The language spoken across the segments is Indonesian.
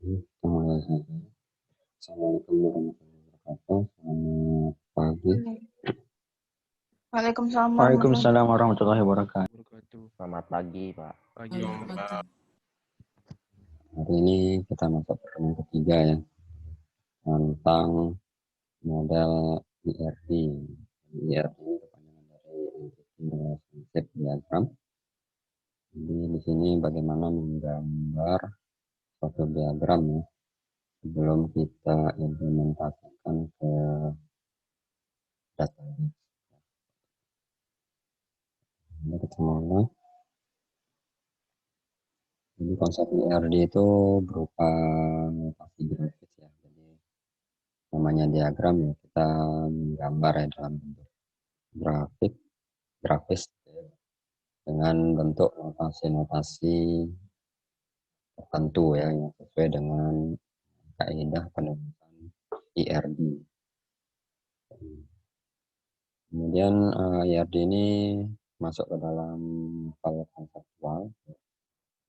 Mulai saja. Assalamualaikum warahmatullahi wabarakatuh. Selamat pagi. Waalaikumsalam warahmatullahi Waalaikumsalam warahmatullahi wabarakatuh. wabarakatuh. Selamat pagi, Pak. Pagi. Hari ini kita masuk pertemuan ketiga ya, tentang model IRD. IRD itu kepanjangan dari Entity Relationship Diagram. Jadi di sini bagaimana menggambar suatu diagram ya, sebelum kita implementasikan ke database. Ini kita mulai. Jadi konsep IRD itu berupa notasi grafis ya. Jadi namanya diagram ya, kita menggambar ya dalam bentuk grafis ya, dengan bentuk notasi-notasi tertentu ya yang sesuai dengan kaidah penulisan IRD. Kemudian IRD ini masuk ke dalam hal konseptual.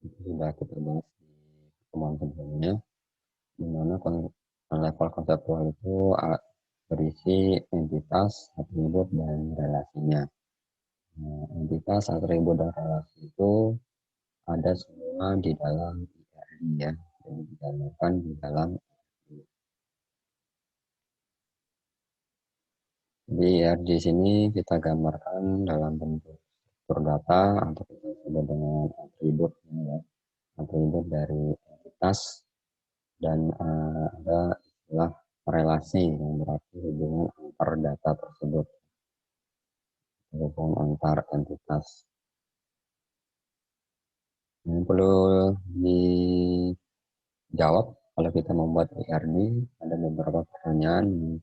Itu sudah kita bahas di pertemuan sebelumnya, di mana level konseptual itu berisi entitas, atribut, dan relasinya. Entitas, atribut, dan relasi itu ada semua di dalam IRD ya, jadi digambarkan di dalam IRD. Di IRD sini kita gambarkan dalam bentuk struktur data atau kita sebut dengan atributnya ya, atribut dari entitas, dan ada istilah relasi yang berarti hubungan antar data tersebut, hubungan antar entitas. Ini perlu dijawab kalau kita membuat IRD, ada beberapa pertanyaan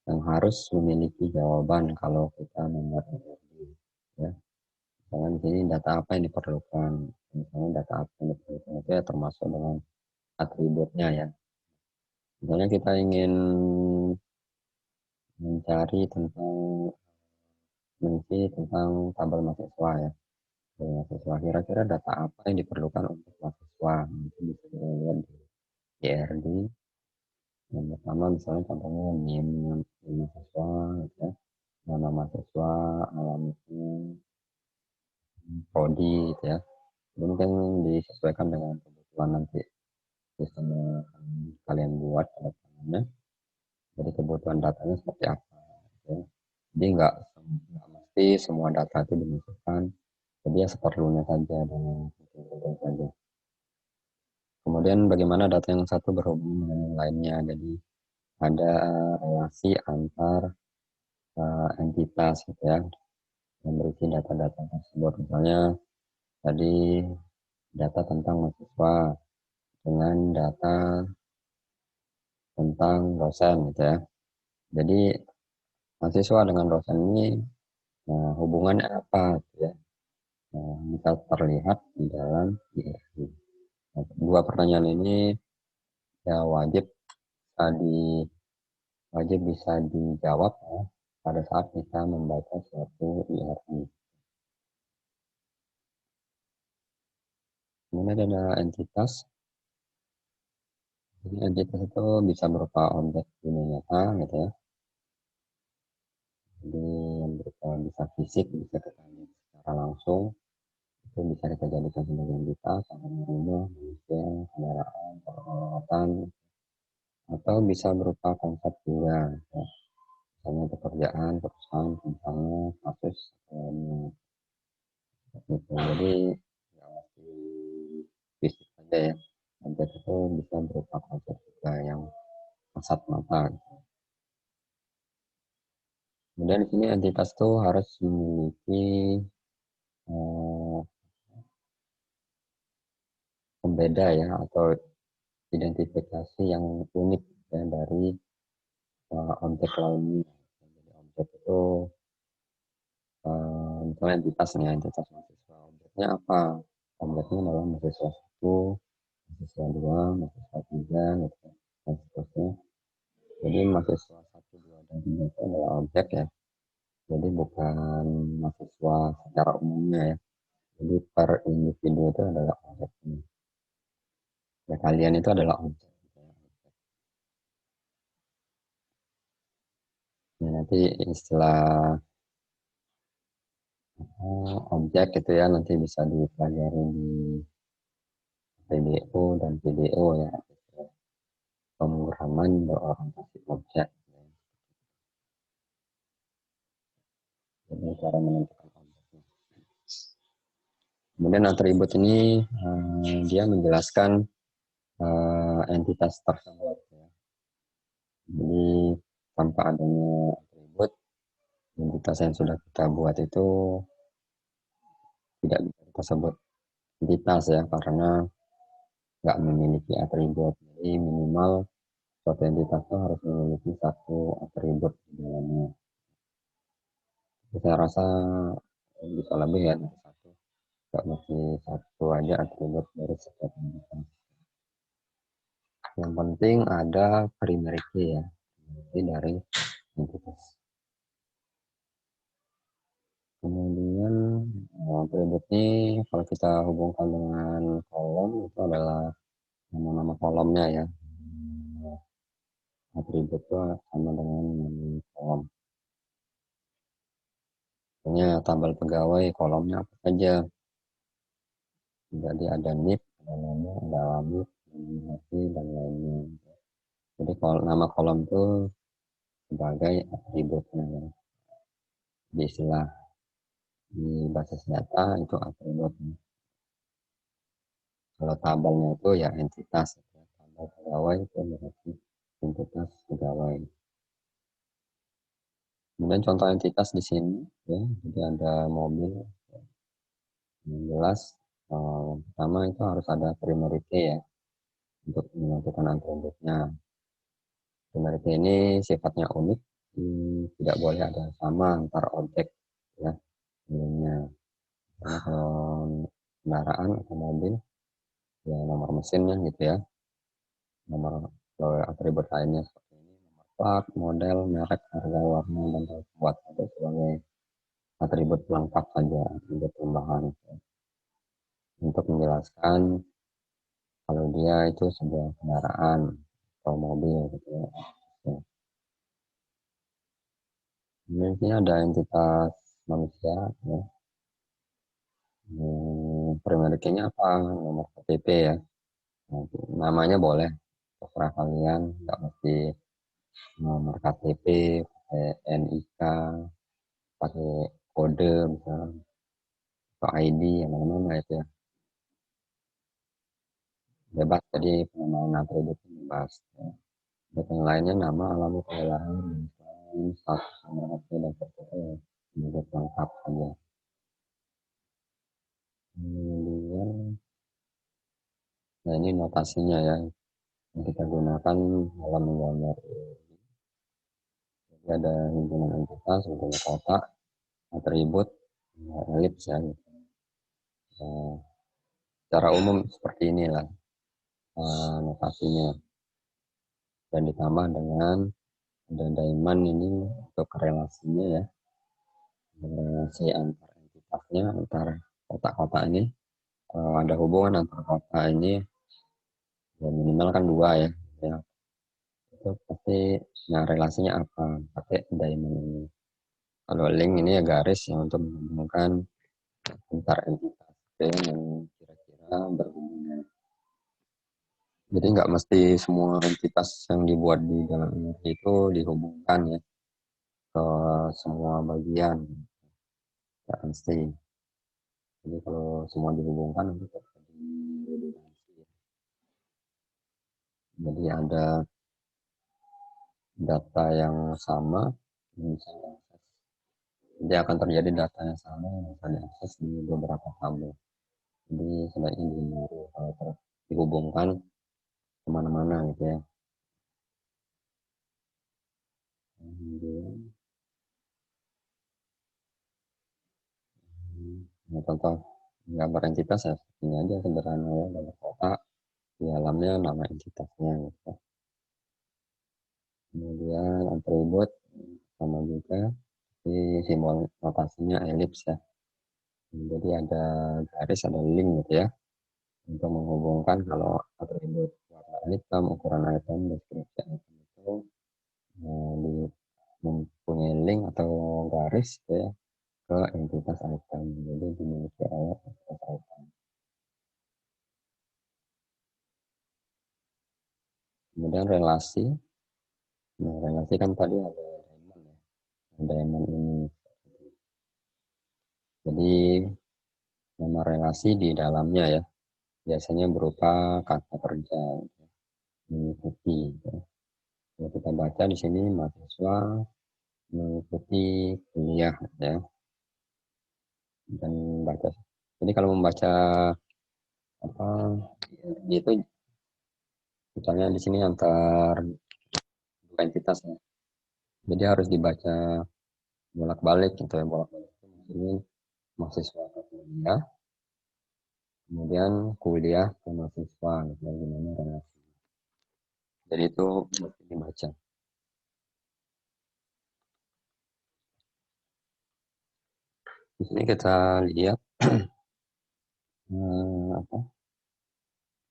yang harus memiliki jawaban kalau kita membuat IRD ya. Misalnya di sini data apa yang diperlukan, misalnya data apa yang diperlukan itu ya termasuk dengan atributnya ya. Misalnya kita ingin mencari tentang tabel mahasiswa ya. Mahasiswa, kira-kira data apa yang diperlukan untuk mahasiswa, itu bisa dilihat di IRD. Yang pertama misalnya contohnya NIM mahasiswa gitu ya, nama mahasiswa, alamatnya, prodi gitu ya. Jadi mungkin disesuaikan dengan kebutuhan nanti sistem yang kalian buat pada depannya. Jadi kebutuhan datanya seperti apa gitu ya. Jadi nggak mesti semua data itu dimasukkan, jadi ya seperlunya saja dan penting saja. Kemudian bagaimana data yang satu berhubungan dengan yang lainnya, jadi ada relasi antar entitas gitu ya, yang berisi data-data tersebut. Misalnya tadi data tentang mahasiswa dengan data tentang dosen gitu ya. Jadi mahasiswa dengan dosen ini hubungannya apa gitu ya, bisa terlihat di dalam IRD. Dua pertanyaan ini ya wajib bisa dijawab ya, pada saat kita membaca suatu IRD. Kemudian ada entitas. Jadi entitas itu bisa berupa objek dunia nyata gitu ya. Jadi yang berupa bisa fisik, bisa kita lihat secara langsung, itu bisa kita jadikan sebagai entitas, seperti rumah, manusia, kendaraan, peralatan, atau bisa berupa konsep juga ya. Misalnya pekerjaan, perusahaan, tentangnya, kasus, gitu. Jadi ya mesti fisik saja ya. Objek itu bisa berupa konsep juga yang kasat mata gitu. Kemudian di sini entitas itu harus memiliki pembeda ya, atau identifikasi yang unik ya dari objek lainnya. Jadi objek itu misalnya entitas mahasiswa, objeknya apa? Objeknya adalah mahasiswa 1, mahasiswa 2, mahasiswa 3 gitu, dan seterusnya. Jadi mahasiswa 1, 2, dan 3 itu adalah objek ya. Jadi bukan mahasiswa secara umumnya ya. Jadi per individu itu adalah objeknya. Ya, kalian itu adalah objek. Ya, nanti istilah objek itu ya nanti bisa dipelajari di PDO dan PDO ya, pemrograman berorientasi objek. Jadi cara menentukan objeknya. Kemudian atribut ini dia menjelaskan entitas tersebut. Ya. Jadi tanpa adanya atribut, entitas yang sudah kita buat itu tidak bisa kita sebut entitas ya, karena nggak memiliki atribut. Jadi minimal suatu entitas itu harus memiliki satu atribut di dalamnya. Saya rasa bisa lebih ya dari satu, nggak mesti satu aja atribut dari setiap entitas. Yang penting ada primary key ya, dari entitas. Kemudian atribut ini kalau kita hubungkan dengan kolom itu adalah nama-nama kolomnya ya. Atribut itu sama dengan nama kolom. Misalnya tabel pegawai kolomnya apa saja. Jadi ada NIP, ada nama, ada alamat, nominasi, dan lainnya. Jadi kalau nama kolom itu sebagai atributnya ya. Di istilah di basis data itu atributnya. Kalau tabelnya itu ya entitas. Ya. Tabel pegawai itu berarti entitas pegawai. Kemudian contoh entitas di sini ya, jadi ada mobil. Yang jelas pertama itu harus ada primary key ya untuk menentukan atributnya. Primary key ini sifatnya unik, tidak boleh ada sama antar objek ya sebelumnya. Karena kalau kendaraan atau mobil ya nomor mesinnya gitu ya, nomor atribut lainnya seperti ini, nomor plat, model, merek, harga, warna, dan buat itu sebagai atribut pelengkap saja, atribut tambahan untuk menjelaskan kalau dia itu sebuah kendaraan atau mobil gitu ya. Kemudian sini ada entitas manusia ya. Primary key-nya apa? Nomor KTP ya. Nah, namanya boleh terserah kalian, nggak mesti nomor KTP, pakai NIK, pakai kode misalnya, atau ID yang mana-mana itu ya. Bebas, jadi pengenalan atribut bebas. Ya. Yang lainnya nama, alamat, kelahiran, status, nomor HP, dan foto ya. Sebagai pelengkap saja. Kemudian, nah ini notasinya ya yang kita gunakan dalam menggambar. Jadi ada hubungan entitas, hubungan kotak, atribut, elips ya. Gitu. Secara umum seperti inilah notasinya. Dan ditambah dengan ada diamond ini untuk relasinya ya. Relasi antar entitasnya, antar kotak-kotak ini. Ada hubungan antar kotak ini ya minimal kan dua ya. Ya itu pasti nah relasinya apa pakai diamond ini. Kalau link ini ya garis yang untuk menghubungkan antar entitas yang kira-kira berhubungan. Jadi nggak mesti semua entitas yang dibuat di dalam ini itu dihubungkan ya ke semua bagian. Nggak mesti. Jadi kalau semua dihubungkan nanti terjadi redundansi. Jadi ada data yang sama bisa diakses. Jadi akan terjadi data yang sama yang bisa diakses di beberapa tabel. Jadi sebaiknya dihindari kalau dihubungkan kemana-mana gitu ya. Kemudian, nah, contoh gambar entitas ya ini aja sederhana ya gambar kotak di dalamnya nama entitasnya gitu. Kemudian atribut sama juga di simbol notasinya elips ya. Jadi ada garis ada link gitu ya untuk menghubungkan kalau atribut warna item, ukuran item, deskripsi item itu mempunyai link atau garis ya, ke entitas item. Jadi dimiliki oleh entitas item. Kemudian relasi. Nah, relasi kan tadi ada diamond ya. Diamond ini. Jadi nama relasi di dalamnya ya. Biasanya berupa kata kerja gitu, mengikuti. Gitu. Kalau kita baca di sini mahasiswa mengikuti kuliah ya, dan baca. Jadi kalau membaca apa itu, misalnya di sini antar dua entitas ya. Jadi harus dibaca bolak-balik gitu ya, bolak-balik itu maksudnya mahasiswa ke kuliah, kemudian kuliah ke mahasiswa gitu, gimana relasi. Jadi itu mesti dibaca. Di sini kita lihat apa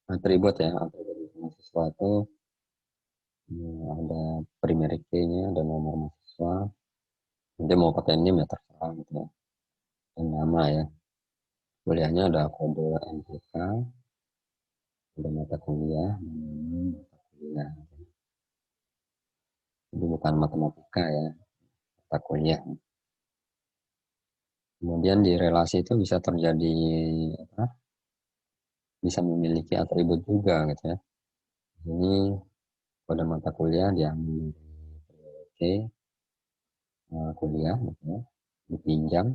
atribut ya, atribut mahasiswa itu ada primary key-nya, ada nomor mahasiswa. Nanti mau pakai NIM ya terserah gitu ya. Dan nama ya. Kuliahnya ada kode NPK, kode mata kuliah, mata kuliah. Jadi bukan matematika ya, mata kuliah. Kemudian di relasi itu bisa terjadi apa? Bisa memiliki atribut juga gitu ya. Ini kode mata kuliah diambil dari kuliah gitu ya, dipinjam.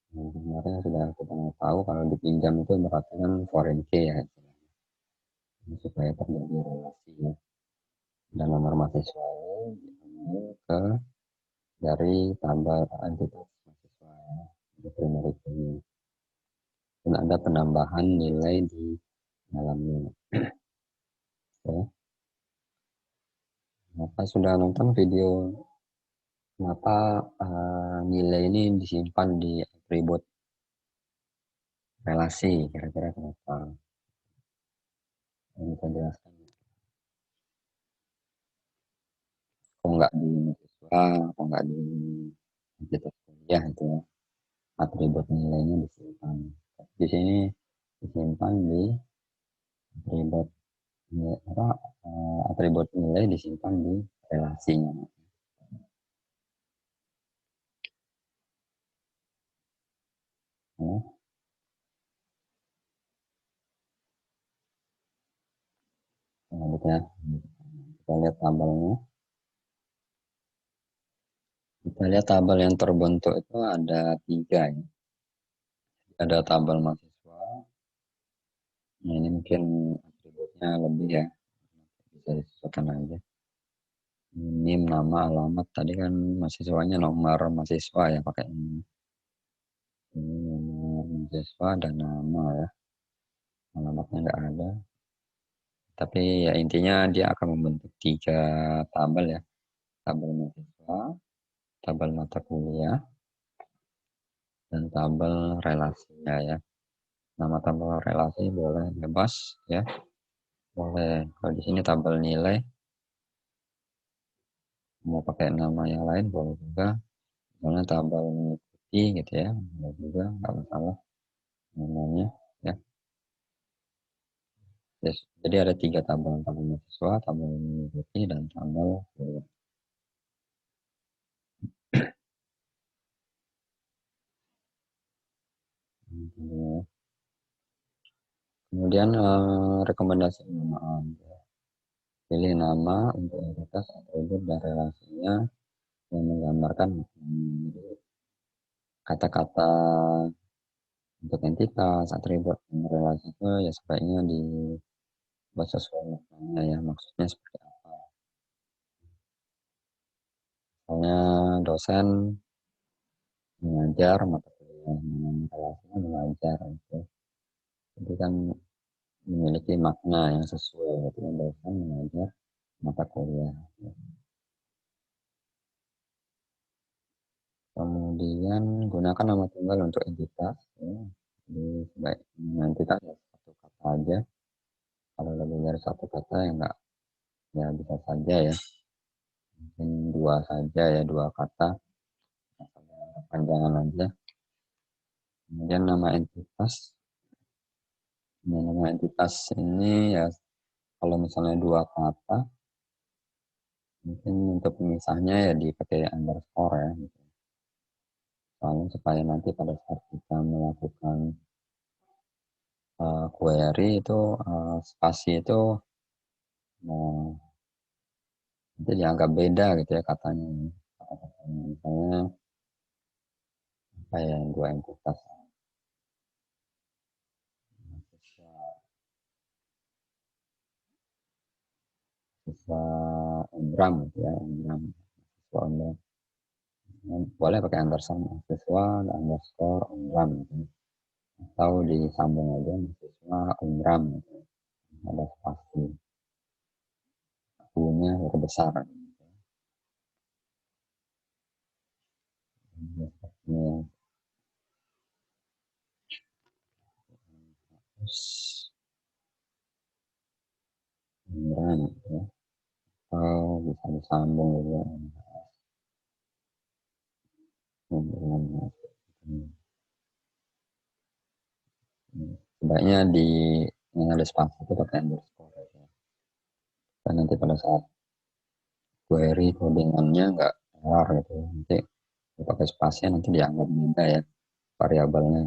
Kemarin sudah kita tahu kalau dipinjam itu berarti kan foreign key ya, supaya terjadi relasi ya. Dan nomor mahasiswa ini diambil ke dari tabel entitas mahasiswa ya, di primary key. Dan ada penambahan nilai di dalamnya. Ya. Maka sudah nonton video kenapa nilai ini disimpan di atribut relasi, kira-kira kenapa? Yang kita jelaskan. Kok nggak di mahasiswa, kok nggak di entitas kuliah itu ya, atribut nilainya disimpan. Di sini disimpan di atribut apa, atribut nilai disimpan di relasinya. Ya. Selanjutnya kita lihat tabelnya. Kita lihat tabel yang terbentuk itu ada 3 ya. Ada tabel mahasiswa. Nah, ini mungkin atributnya lebih ya, bisa disesuaikan aja. NIM, nama, alamat. Tadi kan mahasiswanya nomor mahasiswa ya, pakai ini. Ini nomor mahasiswa dan nama ya. Alamatnya nggak ada. Tapi ya intinya dia akan membentuk 3 tabel ya. Tabel mahasiswa, tabel mata kuliah, dan tabel relasinya ya. Nama tabel relasi boleh bebas ya. Boleh. Kalau di sini tabel nilai, mau pakai nama yang lain boleh juga. Misalnya tabel mengikuti gitu ya, boleh juga, nggak masalah namanya ya. Yes. Jadi ada 3 tabel, tabel mahasiswa, tabel mengikuti, dan tabel kuliah. Kemudian rekomendasi penamaan. Pilih nama untuk entitas, atribut, dan relasinya yang menggambarkan kata-kata untuk entitas, atribut, dan relasi itu ya sebaiknya dibuat sesuai maknanya ya, maksudnya seperti apa. Misalnya dosen mengajar mata kuliah, relasinya mengajar gitu. Jadi kan memiliki makna yang sesuai gitu, dosen mengajar mata kuliah. Kemudian gunakan nama tunggal untuk entitas ya. Jadi sebaik entitas ya, satu kata aja. Kalau lebih dari satu kata ya enggak, ya bisa saja ya. Mungkin dua saja ya, dua kata. Panjangan aja. Kemudian nama entitas. Nama entitas ini ya kalau misalnya dua kata, mungkin untuk pemisahnya ya dipakai underscore ya. Gitu. Soalnya supaya nanti pada saat kita melakukan query itu spasi itu nanti dianggap beda gitu ya katanya. Misalnya apa ya, dua entitas. Siswa Indram gitu ya, Indram. Siswa Indram. Boleh pakai underscore, siswa underscore Indram gitu. Atau disambung aja siswa Indram gitu. Ada spasi. U-nya huruf besar. Ini Indram gitu ya. Atau bisa disambung juga. Sebaiknya di yang ada spasi itu pakai underscore ya. Dan nanti pada saat query codingannya nggak error gitu ya. Nanti pakai spasi nanti dianggap beda ya variabelnya.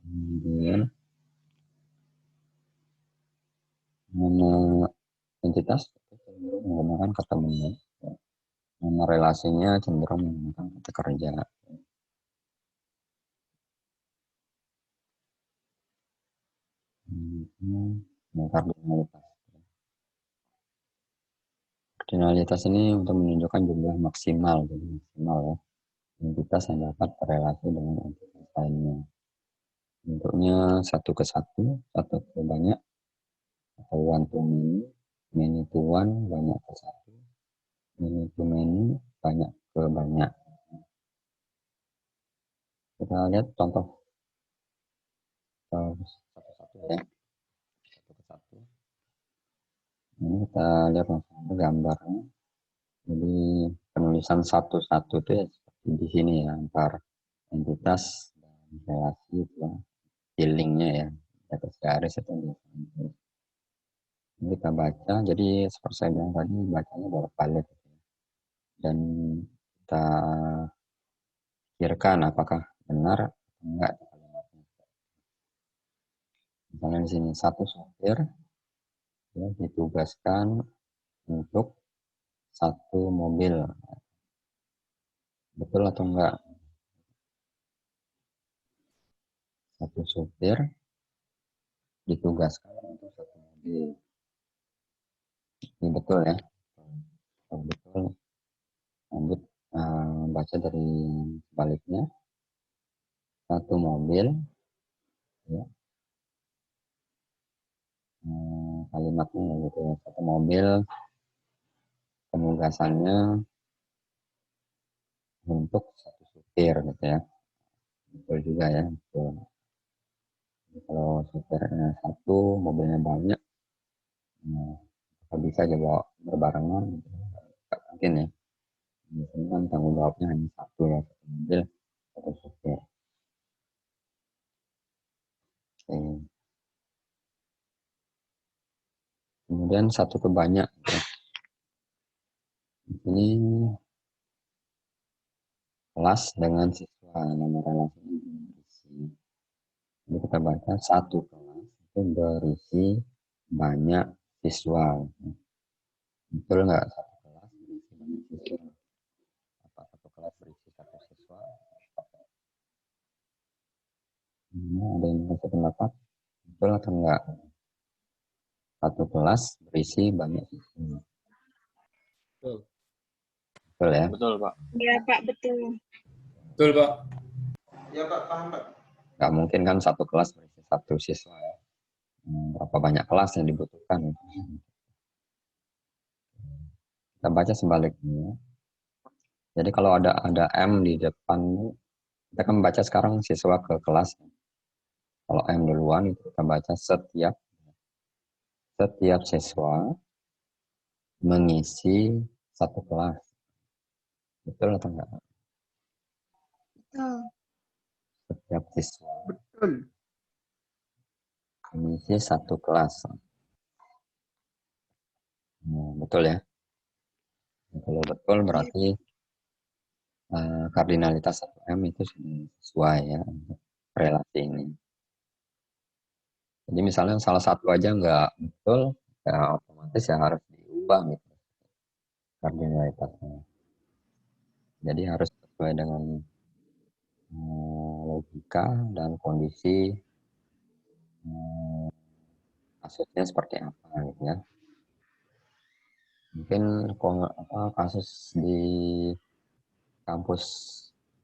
Kemudian nama entitas cenderung menggunakan kata benda. Nama relasinya cenderung menggunakan kata kerja. Kardinalitas. Kardinalitas ini untuk menunjukkan jumlah maksimal, jadi maksimal ya. Entitas yang dapat berrelasi dengan entitas lainnya. Bentuknya satu ke satu, satu ke banyak, atau one to many, many to one, banyak ke satu, many to many, banyak ke banyak. Kita lihat contoh satu-satu ya, satu ke satu. Ini kita lihat langsung gambarnya. Jadi penulisan satu-satu itu ya seperti di sini ya, antar entitas dan relasi itu ya, linknya ya, di atas garis itu. Ini kita baca, jadi seperti saya bilang tadi, bacanya bolak-balik. Dan kita pikirkan apakah benar atau enggak kalimatnya. Misalnya di sini satu sopir ya, ditugaskan untuk satu mobil. Betul atau enggak? Satu sopir ditugaskan untuk satu mobil. Ini betul ya. Oh, betul. Lanjut baca dari sebaliknya. Satu mobil ya. Kalimatnya gitu ya. Satu mobil penugasannya untuk satu supir gitu ya. Betul juga ya. Betul. Jadi kalau supirnya satu, mobilnya banyak, bisa aja bawa berbarengan gitu. Gak mungkin ya. Biasanya kan tanggung jawabnya hanya satu ya, satu mobil, satu supir. Oke. Kemudian satu ke banyak. Gitu. Ini kelas dengan siswa, nama relasinya berisi. Jadi kita baca satu kelas itu berisi banyak siswa. Betul nggak satu kelas berisi banyak siswa? Apa satu kelas berisi satu siswa? Ada yang kasih pendapat? Betul atau enggak? Satu kelas berisi banyak siswa. Betul. Betul ya? Betul, Pak. Iya, Pak, betul. Betul, Pak. Ya Pak, paham Pak. Nggak mungkin kan satu kelas berisi satu siswa ya. Berapa banyak kelas yang dibutuhkan? Kita baca sebaliknya. Jadi kalau ada M di depan, kita kan baca sekarang siswa ke kelas. Kalau M duluan itu kita baca setiap siswa mengisi satu kelas. Betul atau enggak? Betul. Setiap siswa Betul. mengisi satu kelas. Betul ya? Kalau betul berarti kardinalitas 1M itu sudah sesuai ya untuk relasi ini. Jadi misalnya salah satu aja nggak betul, ya otomatis ya harus diubah gitu kardinalitasnya. Jadi harus sesuai dengan logika dan kondisi kasusnya seperti apa gitu ya. Mungkin kasus di kampus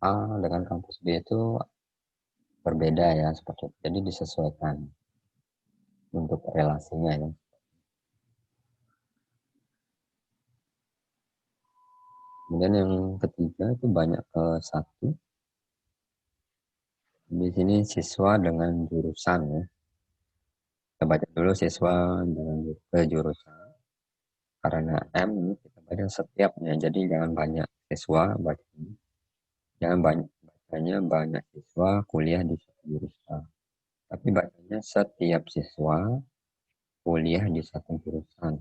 A dengan kampus B itu berbeda ya seperti itu. Jadi disesuaikan untuk relasinya ya. Kemudian yang ketiga itu banyak ke satu. Di sini siswa dengan jurusan ya. Kita baca dulu siswa dengan jurusan. Karena M ini kita baca setiapnya. Jadi jangan banyak siswa bacanya. Jangan bacanya banyak siswa kuliah di satu jurusan. Tapi bacanya setiap siswa kuliah di satu jurusan.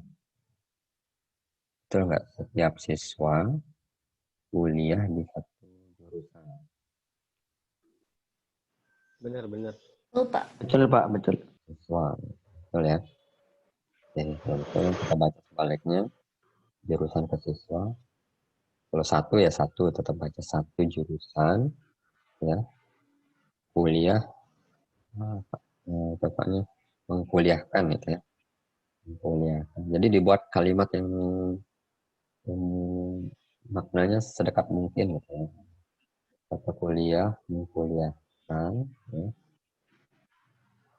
Betul nggak? Setiap siswa kuliah di satu jurusan. Benar. Betul, Pak. Betul, Pak. Betul. Siswa. Betul ya? Jadi betul kita baca sebaliknya. Jurusan ke siswa. Kalau satu ya satu, tetap baca satu jurusan. Ya. Kuliah. Tepatnya mengkuliahkan gitu ya. Mengkuliahkan. Jadi dibuat kalimat yang maknanya sedekat mungkin gitu ya. Kata kuliah, mengkuliahkan, ya.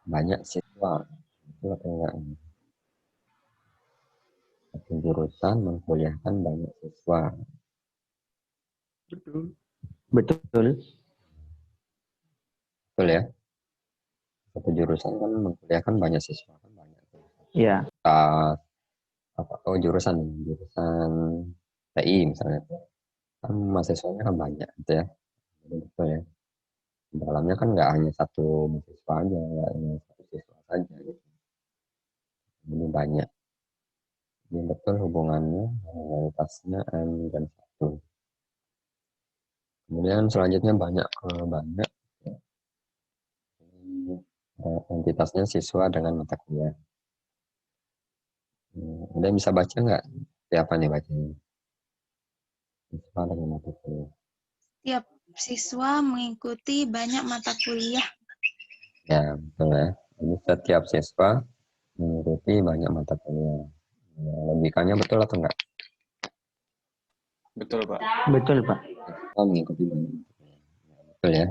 Banyak siswa, itu atau enggak? Satu jurusan mengkuliahkan banyak siswa. Betul. Betul. Betul ya? Satu jurusan kan mengkuliahkan banyak siswa kan banyak. Iya. Jurusan TI misalnya. Kan mahasiswanya kan banyak gitu ya. Jadi betul ya. Di dalamnya kan nggak hanya satu mahasiswa aja, nggak hanya satu siswa saja gitu. Ini banyak. Ini betul hubungannya, realitasnya M dan 1. Kemudian selanjutnya banyak ke banyak. Entitasnya siswa dengan mata kuliah. Udah bisa baca nggak? Siapa nih bacanya? Siswa dengan mata kuliah. Setiap siswa mengikuti banyak mata kuliah. Ya, betul ya. Jadi setiap siswa mengikuti banyak mata kuliah. Logikanya betul atau enggak? Betul, Pak. Betul, Pak. Siswa mengikuti banyak mata kuliah. Betul ya.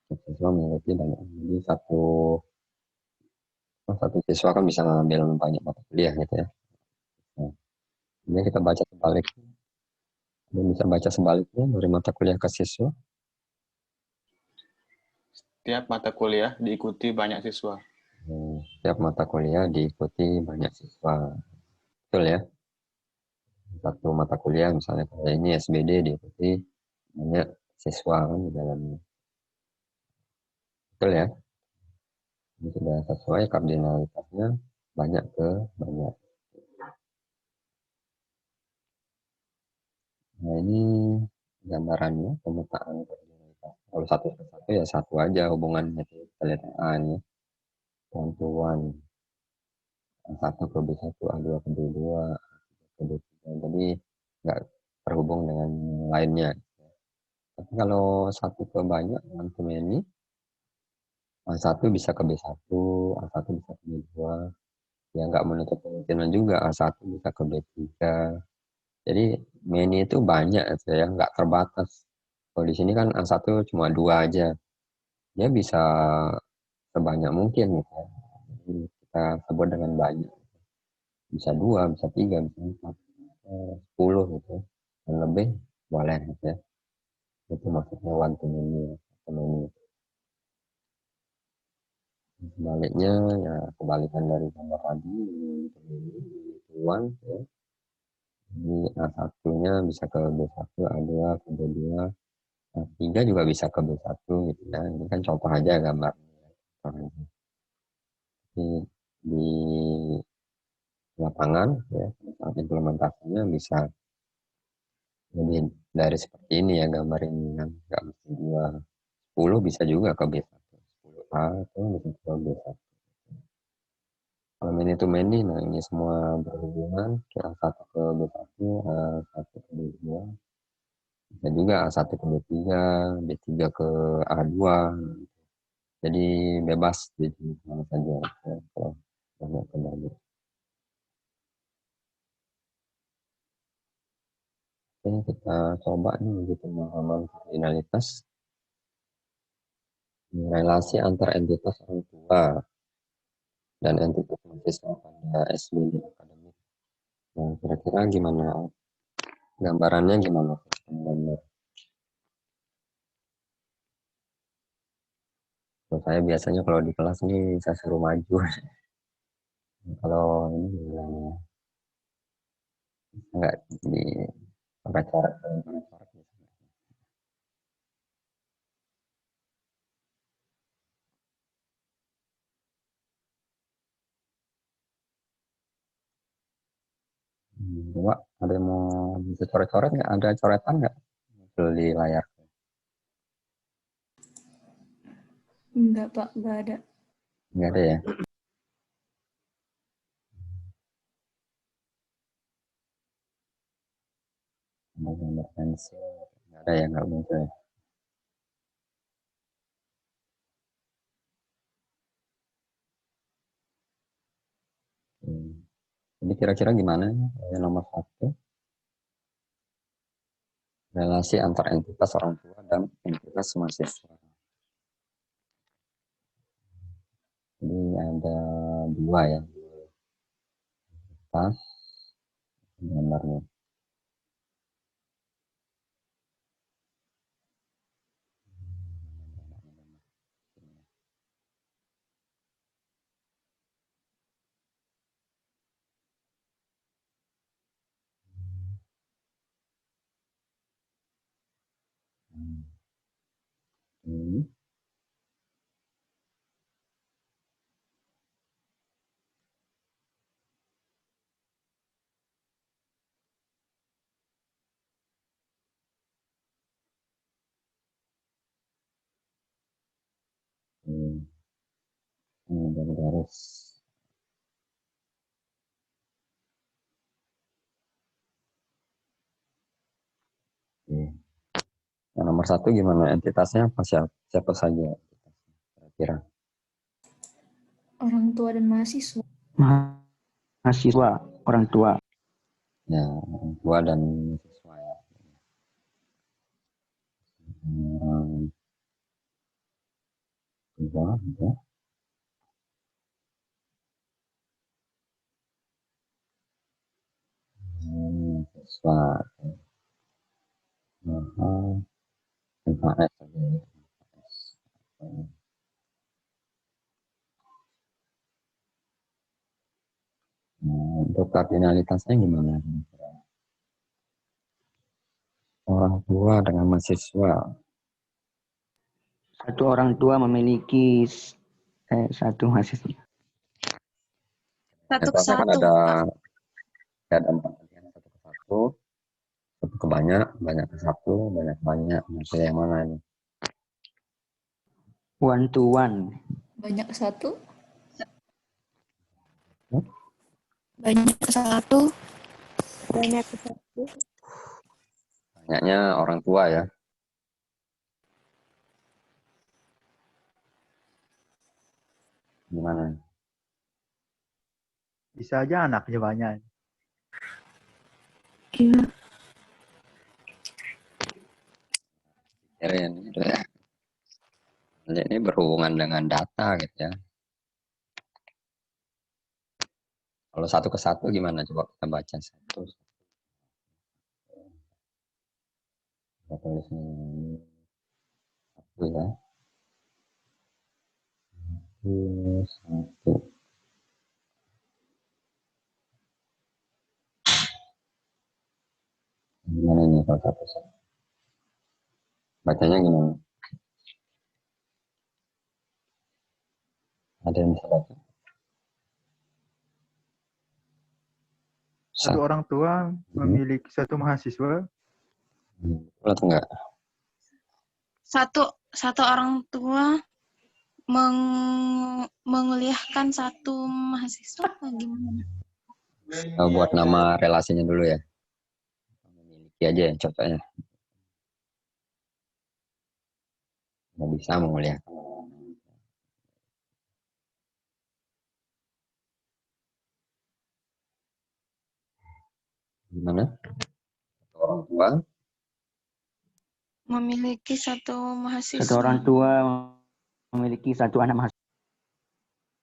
Siswa mengikuti banyak. Jadi satu siswa kan bisa mengambil banyak mata kuliah gitu ya. Nah, ini kita baca sebaliknya. Ini bisa baca sebaliknya dari mata kuliah ke siswa. Tiap mata kuliah diikuti banyak siswa. Setiap mata kuliah diikuti banyak siswa. Betul ya. Satu mata kuliah misalnya kayak ini SBD diikuti banyak siswa kan di dalamnya. Betul ya. Ini sudah sesuai kardinalitasnya banyak ke banyak. Nah ini gambarannya pemetaan kardinalitas. Kalau satu ke satu ya satu aja hubungannya. Kita lihat A ini. One-to-one. A1 ke B1, A2 ke B2, A3 ke B3. Jadi nggak terhubung dengan lainnya. Tapi kalau satu ke banyak, one to many, A1 bisa ke B1, A1 bisa ke B2, ya nggak menutup kemungkinan juga A1 bisa ke B3. Jadi many itu banyak ya, nggak terbatas. Kalau di sini kan A1 cuma 2 aja, dia bisa sebanyak mungkin gitu ya. Jadi kita sebut dengan banyak. Bisa 2, bisa 3, bisa 4, 10 gitu. Dan lebih boleh gitu ya. Itu maksudnya one to many, atau many. Sebaliknya ya kebalikan dari gambar tadi, ini one ya. Ini A1-nya bisa ke B1, A2 ke B2, A3 juga bisa ke B1 gitu ya. Ini kan contoh aja gambarnya. Jadi di lapangan ya, saat implementasinya bisa lebih dari seperti ini ya gambar ini kan. Nggak mesti 10 bisa juga ke B1. 10A atau bisa ke B1. Kalau many to many, nah ini semua berhubungan, A1 ke B1, A1 ke B2, bisa juga A1 ke B3, B3 ke A2, jadi bebas jadi mana saja ya, kalau banyak kembali. Oke, kita coba nih uji pemahaman kardinalitas, relasi antar entitas orang tua dan entitas mahasiswa pada SBD akademik. Nah, kira-kira gimana gambarannya gimana? Gambar. Kalau saya biasanya kalau di kelas nih saya suruh maju. Kalau ini gimana? Enggak di pakai coret. Coba ada yang mau bisa coret-coret nggak? Ada coretan nggak? Muncul di layar. Enggak, Pak, enggak ada. Nggak ada ya? Mau gambar pensil? Nggak ada ya, nggak muncul ya? Jadi kira-kira gimana ya? Nomor 1, relasi antar entitas orang tua dan entitas mahasiswa. Jadi ada 2 ya, entitas gambarnya. Ini. Ini dari garis. Yang nomor 1 gimana? Entitasnya apa siapa saja? Kira-kira. Orang tua dan mahasiswa. Mahasiswa, orang tua. Ya, orang tua dan siswa ya. Orang tua, ya. Siswa. NHS tadi. Nah, untuk kardinalitasnya gimana? Orang tua dengan mahasiswa. Satu orang tua memiliki satu mahasiswa. Satu ke Entitasnya kan satu. ada 4 pilihan, 1 ke 1, 1 ke banyak, banyak ke 1, banyak banyak. Nah, pilih yang mana ini? One to one. Banyak satu. Hmm? Banyak satu. Banyak ke satu. Banyaknya orang tua ya. Gimana? Bisa aja anaknya banyak. Iya. Kirain gitu ya. Ini berhubungan dengan data gitu ya. Kalau 1 ke 1 gimana? Coba kita baca 1. Kita tulis ini satu ya. Satu. Gimana ini kalau satu? Bacanya gimana? Ada yang bisa baca? Satu orang tua memiliki satu mahasiswa. Betul atau enggak? Satu orang tua menguliahkan satu mahasiswa apa gimana? Buat nama relasinya dulu ya. Memiliki aja ya contohnya. Nggak bisa menguliahkan. Gimana? Satu orang tua Memiliki satu mahasiswa. Satu orang tua memiliki satu anak mahasiswa.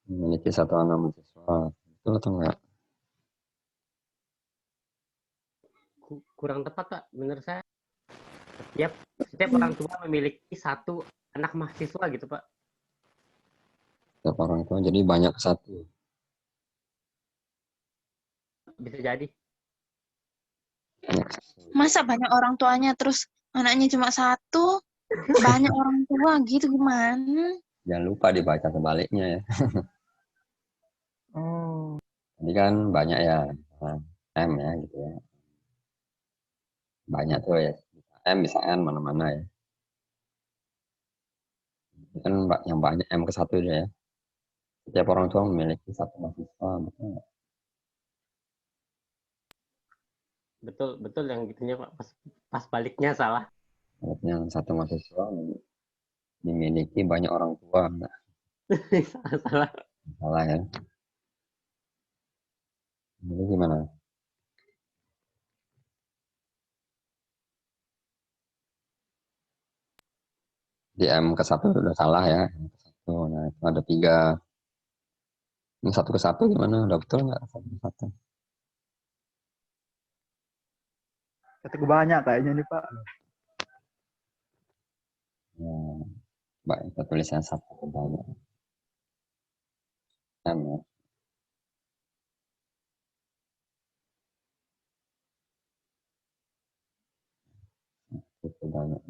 memiliki satu anak mahasiswa. Betul atau enggak? Kurang tepat, Pak. Menurut saya, setiap orang tua memiliki satu anak mahasiswa gitu, Pak. Setiap orang tua jadi banyak satu. Bisa jadi. Masa banyak orang tuanya terus anaknya cuma satu? Banyak orang tua gitu gimana? Jangan lupa dibaca sebaliknya ya. Oh, Jadi kan banyak ya. Nah, M ya gitu ya. Banyak tuh ya. Bisa M bisa N mana-mana ya. Ini kan yang banyak M ke satu ya. Setiap orang tua memiliki satu mahasiswa. Betul nggak? Betul yang gitunya, Pak. Pas baliknya salah. Yang satu mahasiswa dimiliki banyak orang tua. Nggak Salah. salah ya. Jadi gimana? Di M ke satu udah salah ya. M ke satu. Nah itu ada 3. Ini 1 ke 1 gimana? Udah betul nggak? 1 ke 1. kataku banyak kayaknya nih Pak. Nah, baik, kita tulisnya 1 ke banyak. M ya. Itu banyak.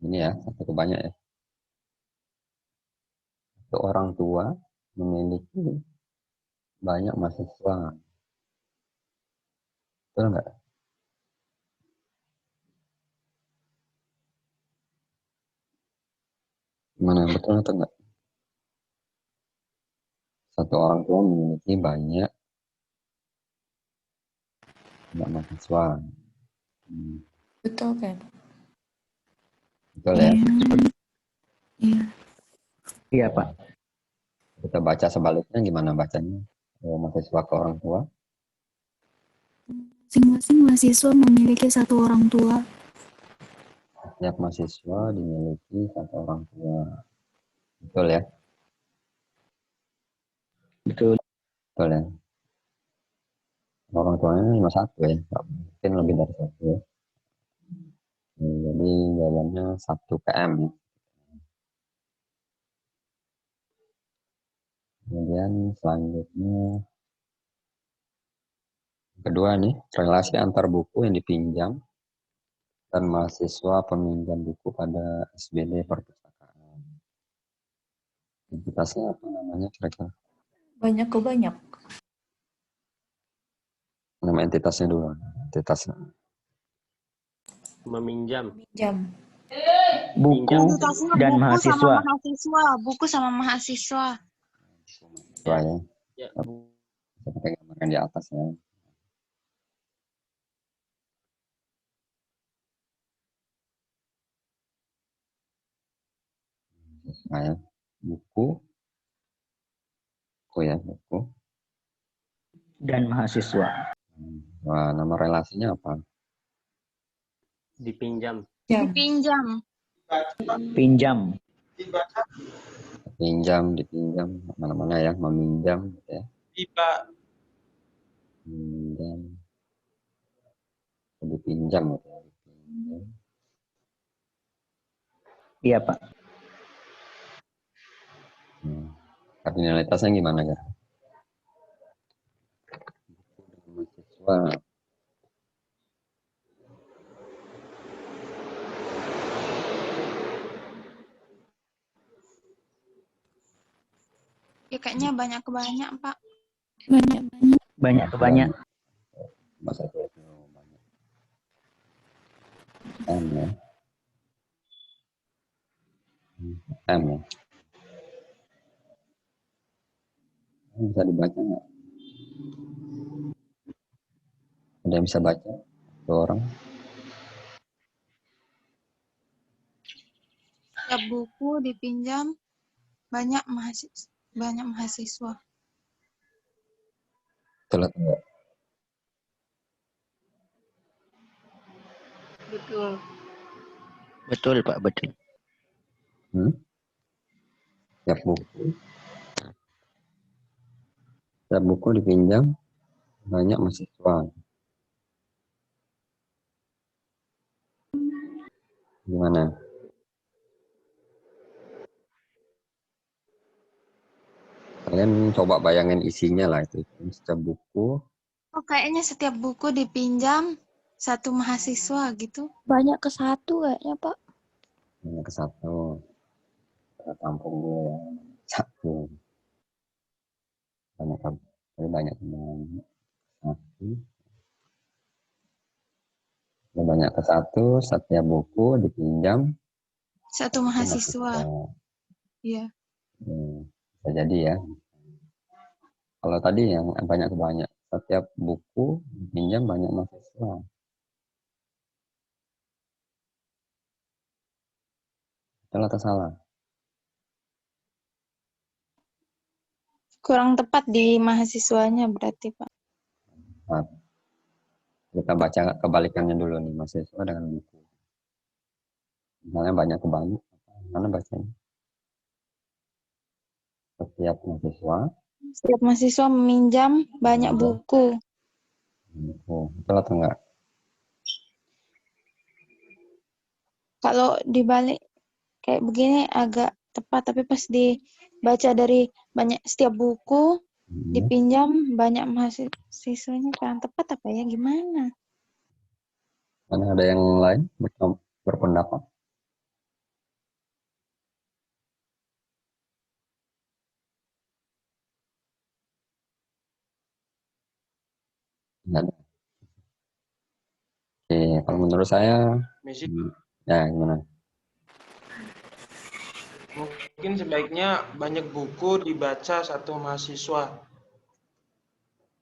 Ini ya, 1 ke banyak ya. Satu orang tua memiliki banyak mahasiswa. Betul nggak? Gimana, betul atau enggak? Satu orang tua memiliki banyak mahasiswa. Betul kan? Betul ya? Iya. Iya, Pak. Kita baca sebaliknya gimana bacanya? Mahasiswa ke orang tua. Masing-masing mahasiswa memiliki satu orang tua. Setiap mahasiswa dimiliki satu orang tua. Betul ya? Betul. Betul ya? Orang tuanya cuma 1 ya. Mungkin lebih dari 1 ya. Jadi jawabannya 1 ke M ya. Kemudian selanjutnya kedua nih, relasi antar buku yang dipinjam dan mahasiswa peminjam buku pada SBD perpustakaan. Entitasnya apa namanya kira-kira? Banyak ke banyak. Nama entitasnya dulu. Entitasnya. Meminjam. Jam. Buku Entitasnya dan buku mahasiswa. sama mahasiswa. Buku sama mahasiswa. Dua ya. Ya. Seperti gambarkan di atas ya. Nah, ya. Buku ya, buku. Dan mahasiswa. Wah, nama relasinya apa? Dipinjam. Jam. Dipinjam. Pinjam. dipinjam, mana-mana ya, meminjam, gitu ya. Iya, Meminjam, dipinjam, gitu ya. Dipinjam. Iya, Pak. Kardinalitasnya gimana ya? Mahasiswa, Ya kayaknya banyak ke banyak, Pak. Banyak-banyak. Banyak ke banyak. masa itu banyak. M ya. M ya. Bisa dibaca nggak? Ada yang bisa baca? Dua orang? Setiap buku dipinjam banyak mahasiswa. Betul atau enggak? Betul. Betul, Pak, betul. Setiap buku dipinjam banyak mahasiswa. Gimana? Kalian coba bayangin isinya lah itu. Setiap buku Oh, kayaknya setiap buku dipinjam satu mahasiswa gitu. Banyak ke satu kayaknya, Pak. hanya ke satu. Kita tampung dulu ya. Satu. Banyak satu. Banyak ke satu. Setiap buku dipinjam Satu mahasiswa. Iya. Bisa jadi ya. Kalau tadi yang banyak ke banyak. Setiap buku dipinjam banyak mahasiswa. Betul atau salah? Kurang tepat di mahasiswanya berarti, Pak. Nah, kita baca kebalikannya dulu nih, mahasiswa dengan buku. Misalnya banyak ke banyak. Mana bacanya? Setiap mahasiswa meminjam banyak buku. Betul atau enggak? Kalau dibalik kayak begini agak tepat, tapi pas dibaca dari setiap buku dipinjam banyak mahasiswanya kurang tepat apa ya, gimana? Mana ada yang lain berpendapat? Enggak ada. Oke, kalau menurut saya, Messi, ya gimana? mungkin sebaiknya banyak buku dibaca satu mahasiswa.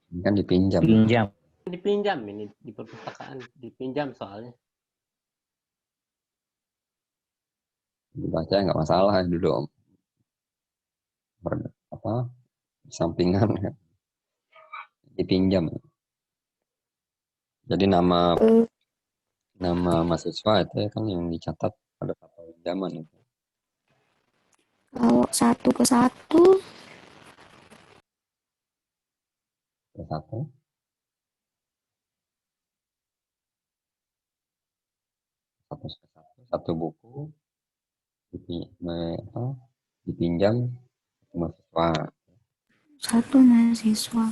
Ini kan dipinjam. Pinjam. Dipinjam ini di perpustakaan, dipinjam soalnya. Dibaca nggak masalah dulu. Sampingan dipinjam. Jadi nama mahasiswa itu kan yang dicatat pada satu pinjaman itu. Kalau satu ke satu, Satu ke satu buku dipinjam satu mahasiswa. satu mahasiswa.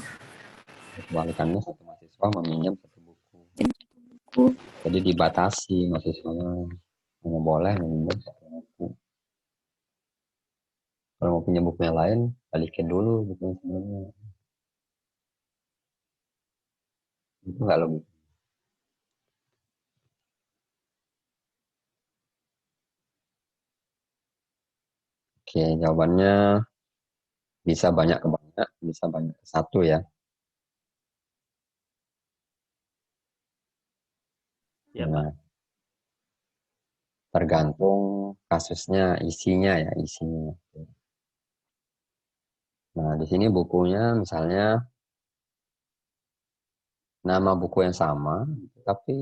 Kebalikannya satu mahasiswa meminjam satu buku. Buku. Jadi dibatasi mahasiswanya hanya boleh meminjam satu buku. Kalau mau punya buku yang lain, balikin dulu buku yang sebelumnya. Itu nggak logis. Oke, jawabannya bisa banyak ke banyak, bisa banyak ke satu ya. Ya, Nah, Pak. tergantung kasusnya, isinya. Nah, di sini bukunya misalnya nama buku yang sama, tapi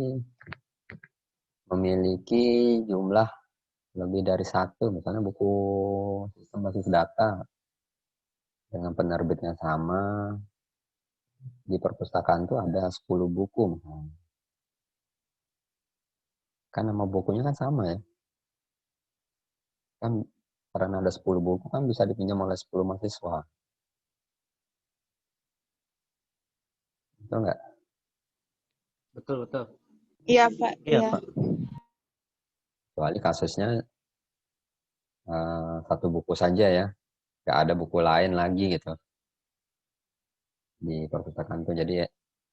memiliki jumlah lebih dari satu, misalnya buku sistem basis data dengan penerbitnya sama, di perpustakaan tuh ada 10 buku misalnya. Kan nama bukunya kan sama ya. Kan karena ada 10 buku kan bisa dipinjam oleh 10 mahasiswa. Betul nggak? Betul, betul. Iya, Pak. Iya, Iya. Pak. Kecuali kasusnya satu buku saja ya. Nggak ada buku lain lagi gitu di perpustakaan tuh. Jadi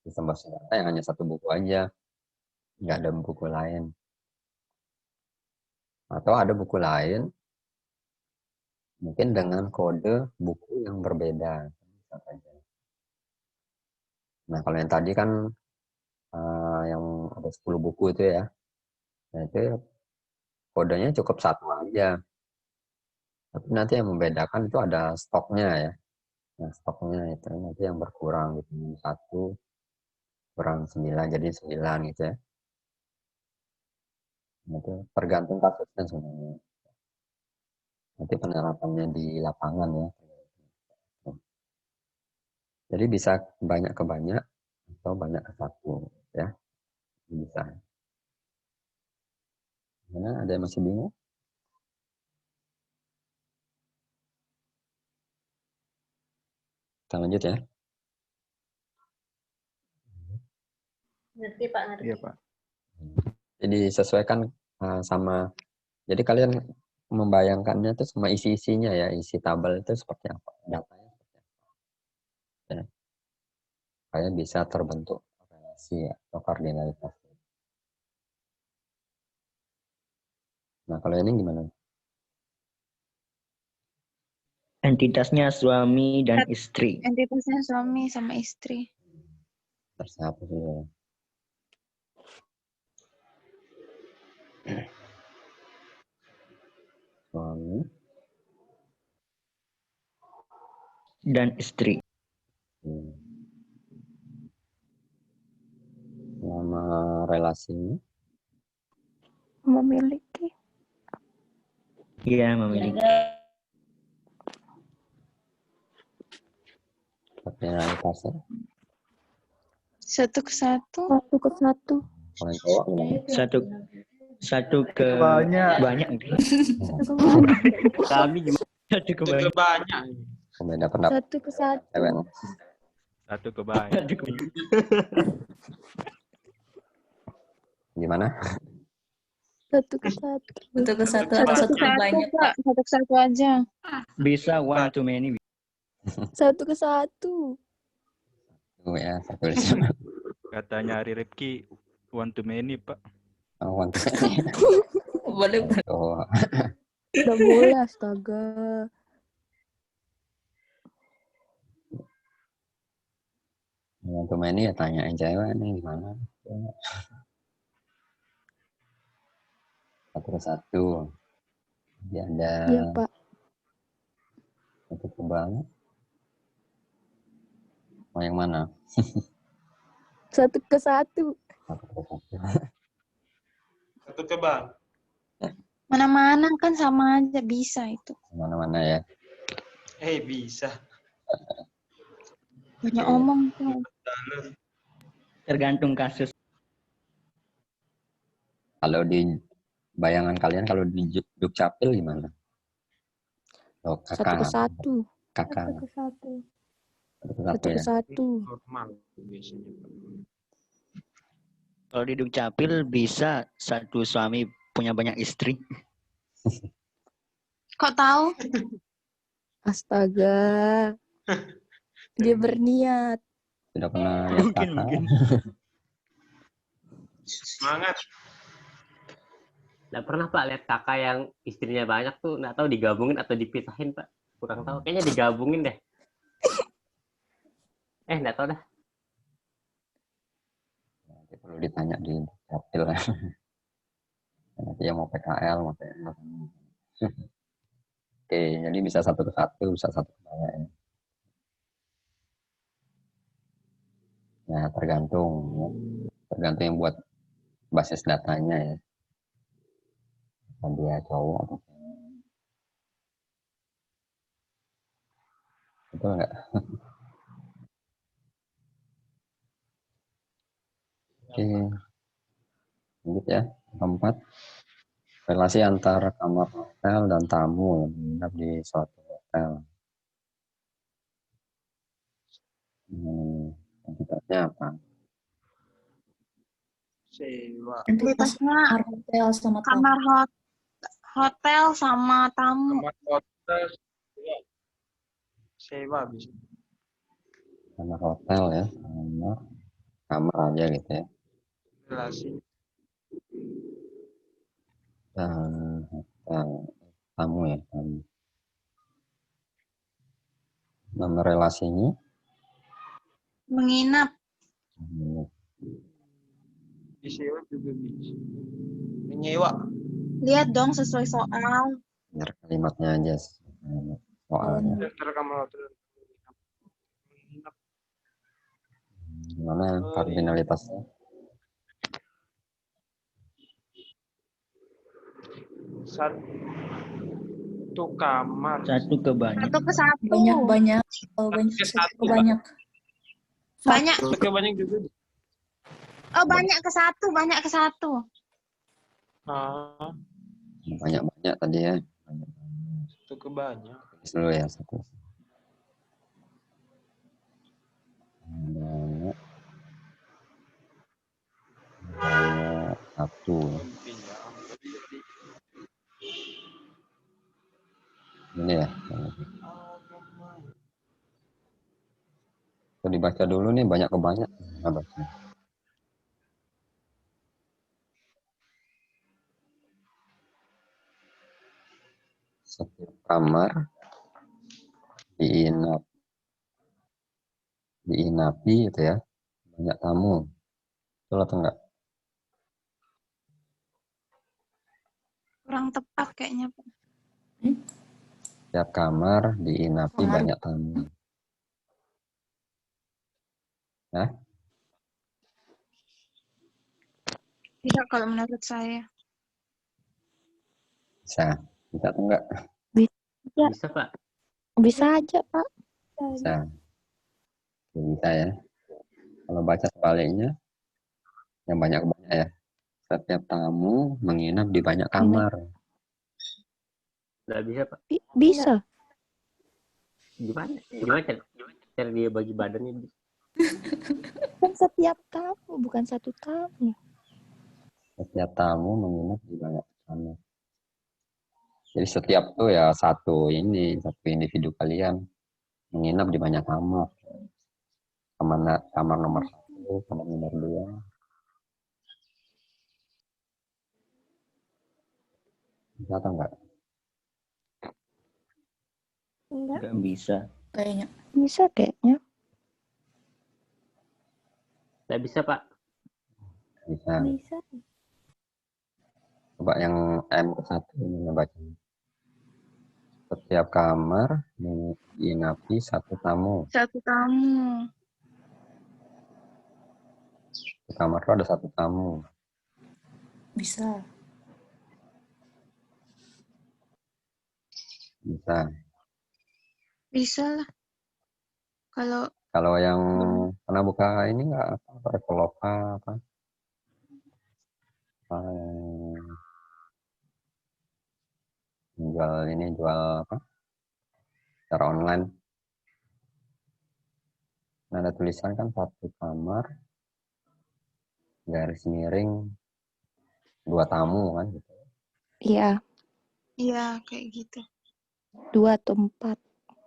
sistem basis data yang hanya satu buku aja. Nggak ada buku lain. Atau ada buku lain mungkin dengan kode buku yang berbeda. Nah, kalau yang tadi kan yang ada 10 buku itu ya, nah itu kodenya cukup satu aja. Tapi nanti yang membedakan itu ada stoknya ya. Nah, stoknya itu nanti yang berkurang gitu. 1 kurang 9 jadi 9 gitu ya. Nah, itu tergantung kasusnya sebenarnya. Nanti penerapannya di lapangan ya. Jadi bisa banyak ke banyak atau banyak ke satu ya. Bisa. Mana ada yang masih bingung? Kita lanjut ya. Ngerti Pak, ngerti. Iya Pak. Jadi sesuaikan sama. Jadi kalian membayangkannya itu sama isi-isinya ya, isi tabel itu seperti apa, datanya seperti apa. Ya. Supaya bisa terbentuk relasi atau kardinalitas. Nah, kalau ini gimana? Entitasnya suami dan istri. Entitasnya suami sama istri. Tersiapa sih ya? Suami Dan istri. nama relasinya Memiliki. Iya, memiliki. kardinalitasnya. Satu ke satu. Satu ke satu. Kalau yang cowok gimana? Satu ke Banyak. banyak. Kami gimana? Satu ke Itu banyak. banyak. Beda pendapat. Satu ke satu. Ewen. Satu ke banyak. Satu ke banyak. Gimana? Satu ke satu. Satu ke satu Satu atau ke satu ke satu, banyak, Pak. Pak. Satu ke satu aja. Bisa one to many. Satu ke satu. Tuh ya, saya tulis dulu. Katanya Ari Ripki, one to many, Pak. Oh, one, two. Boleh, Pak. Oh, Udah boleh, astaga. one to many ya tanyain cewek nih gimana. Satu ke satu. Dia ada Iya, Pak. satu ke banyak. Mau yang mana? Satu ke satu. Satu ke satu. Satu ke bang. Mana-mana kan sama aja bisa itu. Mana-mana ya. Bisa. Banyak omong tuh. Tergantung kasus. Kalau di bayangan kalian kalau di Dukcapil gimana? Oh, Satu ke kakak. satu. Kakak. Satu ke satu. Satu ke Satu satu ke ya. satu. Normal biasanya. Kalau di Dukcapil bisa satu suami punya banyak istri. Kok tahu? Astaga. Dia berniat. Sudah pernah lihat kakak? Mungkin. Semangat. Nggak pernah Pak lihat kakak yang istrinya banyak tuh, nggak tahu digabungin atau dipisahin Pak. Kurang tahu. Kayaknya digabungin deh. Nggak tahu dah. Nanti perlu ditanya di Dukcapil. Nanti yang mau PKL, mau PKL. Oke, jadi bisa satu ke satu, bisa satu ke banyak ya. Nah, tergantung ya. Tergantung yang buat basis datanya ya. Apa dia cowok atau cewek? Betul nggak? Oke, lanjut ya. Keempat, relasi antara kamar hotel dan tamu yang menginap di suatu hotel. Entitasnya apa? Sewa. Entitasnya hotel sama tamu. Kamar hotel sama tamu. Kamar hotel sewa bisa. Kamar hotel ya, kamar aja gitu ya. Relasi. Dan hotel, tamu ya, tamu. Nama relasinya? Menginap. Disewa juga bisa. Menyewa. Lihat dong sesuai soal. Biar kalimatnya aja soalnya. Antara kamar hotel. Gimana kardinalitasnya? Satu kamar. Satu ke banyak. Satu ke satu. Banyak-banyak. Oh, Satu ke satu. banyak. Banyak. Satu ke banyak juga. Oh, banyak ke satu. Banyak ke satu. Banyak-banyak tadi ya. Satu ke banyak. Tulis dulu ya satu. Banyak. Banyak satu. Ini ya. Kita dibaca dulu nih banyak ke banyak. Nah, baca. Setiap kamar diinapi gitu ya, banyak tamu. Betul atau enggak? Kurang tepat kayaknya, Pak. Setiap kamar diinapi Kamar. banyak tamu. Nah, Tidak kalau menurut saya. bisa atau enggak? Ya, Bisa, Pak. bisa aja, Pak. Bisa. Oke, bisa ya. Kalau baca sebaliknya, yang banyak-banyak ya. Setiap tamu menginap di banyak kamar. Nggak bisa, Pak. Bisa. Gimana? Gimana cara dia bagi badannya? Kan setiap tamu, bukan satu tamu. Setiap tamu menginap di banyak kamar. Jadi setiap tuh ya satu individu kalian menginap di banyak kamar. Kamar nomor 1, kamar nomor 2. Bisa atau enggak? Enggak. Nggak bisa. Kayaknya. Bisa kayaknya. Nggak bisa, Pak. Bisa. Bisa. Coba yang M1 ini baca. Setiap kamar diinapi satu tamu. Satu tamu. Di kamar itu ada satu tamu. Bisa. Bisa. Bisa lah. Kalau yang pernah buka ini enggak apa Traveloka apa? Jual apa? Secara online. Nah, ada tulisan kan satu kamar garis miring 2 tamu kan gitu. Iya, Iya, kayak gitu. 2 atau 4.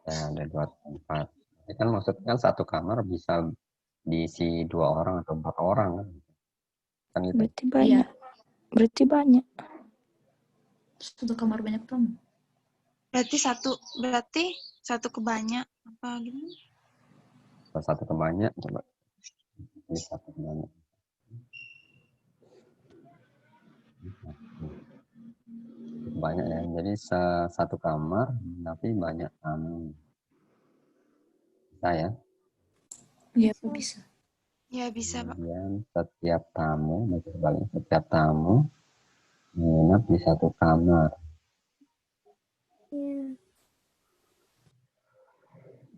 Ya, ada 2 tempat. Ini kan maksudnya kan satu kamar bisa diisi 2 orang atau 4 orang kan. Kan gitu. Berarti banyak. Iya. Berarti banyak. Satu kamar banyak tamu. Berarti satu ke banyak apa gimana? Kalau satu ke banyak coba. Ini satu ke banyak. Banyak ya. Jadi satu kamar tapi banyak tamu. Bisa ya? Iya, bisa. Ya bisa, Pak. Kemudian setiap tamu menginap di satu kamar. Iya.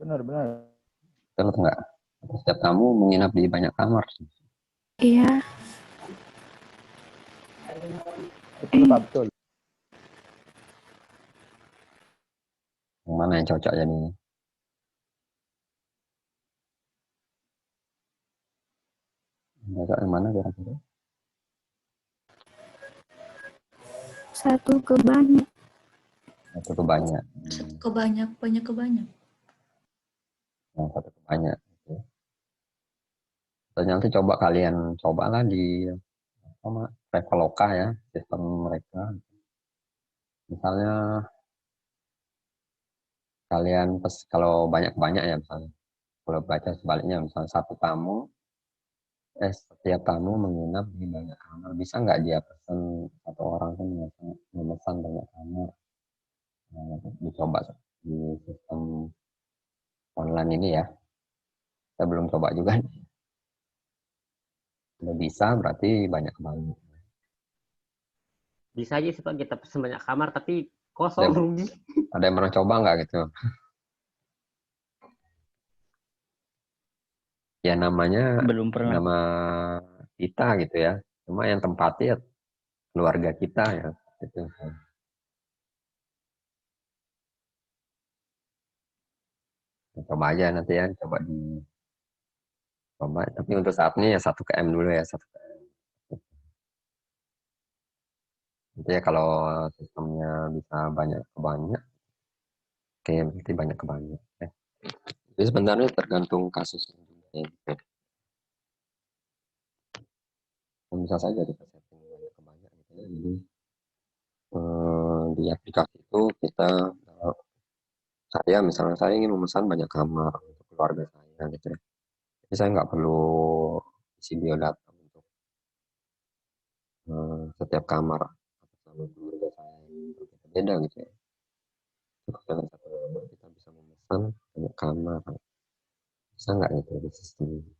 Benar. Betul atau enggak? Setiap tamu menginap di banyak kamar. Iya. Betul Pak, betul. Yang mana yang cocok jadi? Cocok yang mana kira-kira? Satu ke banyak. Satu ke banyak. Kebanyak, banyak kebanyak. Yang satu ke banyak. Gitu. Nanti coba kalian cobalah di Traveloka ya, sistem mereka. Misalnya kalian kalau banyak-banyak ya misalnya. Kalau baca sebaliknya misalnya setiap tamu menginap di banyak kamar. Bisa nggak dia pesan satu orang kan memesan banyak kamar. Nah, dicoba di sistem online ini ya. Saya belum coba juga. Kalau bisa berarti banyak banget. Bisa aja sih Pak kita pesen banyak kamar tapi kosong. Ada yang pernah coba nggak gitu? Ya namanya Belum pernah. nama kita gitu ya. Cuma yang tempatnya keluarga kita ya. Gitu. Coba aja nanti ya, coba. Tapi untuk saat ini ya 1 km dulu ya, 1 km. Nanti ya kalau sistemnya bisa banyak ke banyak, oke berarti banyak ke banyak. Jadi sebenarnya tergantung kasus ya. Bisa saja kita setting banyak ke banyak gitu ya. Jadi di aplikasi itu kita misalnya saya ingin memesan banyak kamar untuk keluarga saya gitu ya. Jadi saya nggak perlu isi biodata untuk setiap kamar sama keluarga saya yang berbeda gitu ya. Cukup dengan satu nomor kita bisa memesan banyak kamar. Bisa nggak gitu di sistem ini?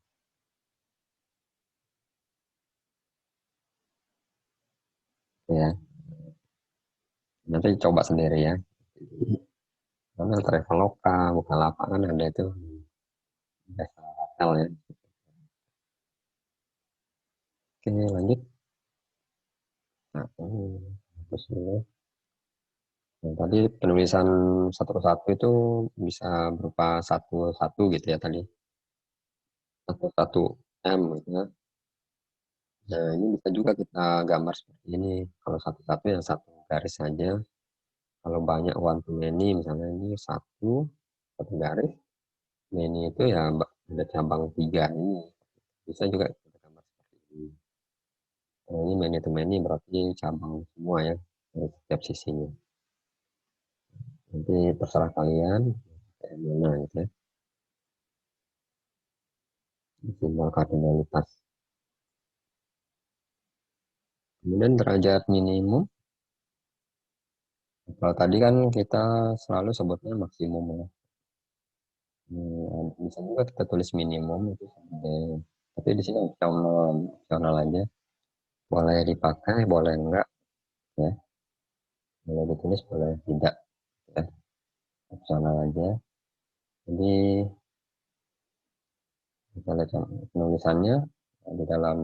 Ya, nanti coba sendiri ya. Karena Traveloka, Bukalapak kan ada itu jasa hotel ya. Oke, lanjut. Nah, terus dulu. Nah, tadi penulisan satu persatu itu bisa berupa satu-satu gitu ya tadi. Satu-satu M gitu ya. Nah, ini bisa juga kita gambar seperti ini. Kalau satu-satu ya satu garis saja. Kalau banyak one to many, misalnya ini satu garis. Many itu ya ada cabang 3 ini. Bisa juga kita gambar seperti ini. Nah, ini many to many berarti cabang semua ya dari setiap sisinya. Nanti terserah kalian kayak mana gitu ya. Simbol kardinalitas. Kemudian derajat minimum. Kalau tadi kan kita selalu sebutnya maksimum ya. Bisa juga kita tulis minimum itu tapi di sini opsional aja. Boleh dipakai, boleh enggak ya. Boleh ditulis, boleh tidak ya. Opsional aja. Jadi kita lihat penulisannya di dalam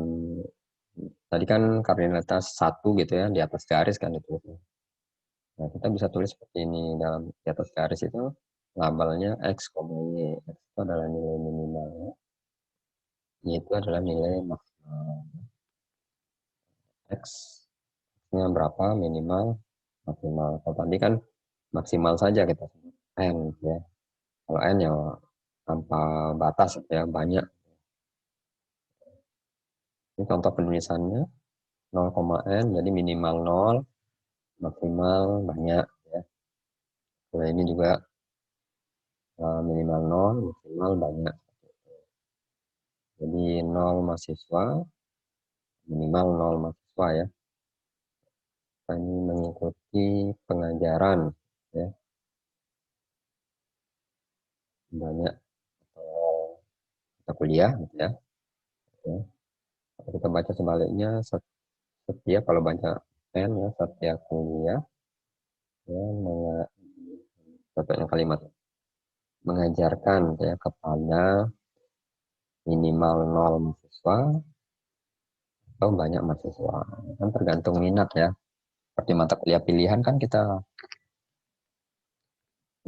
tadi kan kardinalitas 1 gitu ya di atas garis kan itu. Nah, kita bisa tulis seperti ini dalam di atas garis itu labelnya X, Y. X itu adalah nilai minimalnya. Y itu adalah nilai maksimal. X-nya berapa minimal, maksimal. Kalau tadi kan maksimal saja kita sebut N ya. Kalau N ya tanpa batas ya banyak. Ini contoh penulisannya 0,N jadi minimal 0, maksimal banyak ya. Nah, ini juga minimal 0, maksimal banyak. Jadi 0 mahasiswa, minimal 0 mahasiswa ya. Ini mengikuti pengajaran ya. Banyak atau kita kuliah gitu ya. Kita baca sebaliknya setiap kalau baca dosen ya setiap kuliah ya contohnya kalimat mengajarkan ya kepada minimal 0 mahasiswa atau banyak mahasiswa, kan tergantung minat ya. Seperti mata kuliah pilihan kan kita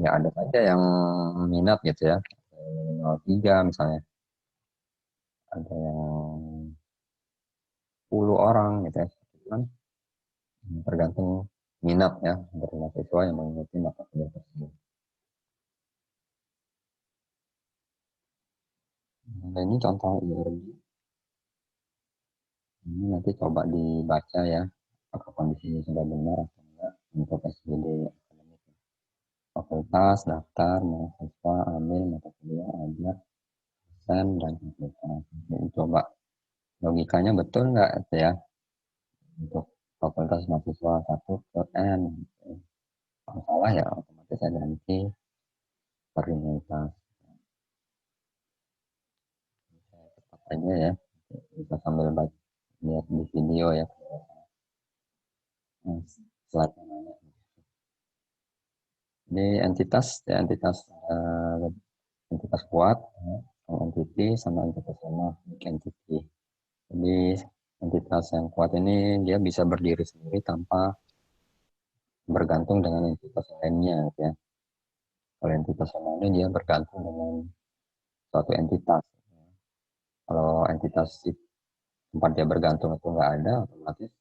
ya ada saja yang minat gitu ya, 03 misalnya, ada yang 10 orang gitu ya, kan tergantung minat ya dari mahasiswa yang mengikuti mata kuliah tersebut. Nah, ini contoh IRD. Ini nanti coba dibaca ya, apakah kondisinya sudah benar atau enggak untuk SBD akademik. Fakultas, daftar, mahasiswa, ambil, mata kuliah, ajar, dosen, dan fakultas. Jadi coba logikanya betul enggak itu ya, untuk fakultas mahasiswa 1 ke N. Kalau salah ya otomatis saya ganti prioritas. Cepat aja ya, bisa sambil baca, lihat di video ya. Slide mana? Ini entitas ya, entitas kuat, ya, entity sama entitas lemah, entity. Jadi entitas yang kuat ini dia bisa berdiri sendiri tanpa bergantung dengan entitas lainnya ya. Kalau entitas lemah ini dia bergantung dengan suatu entitas. Kalau entitas tempat dia bergantung itu nggak ada, otomatis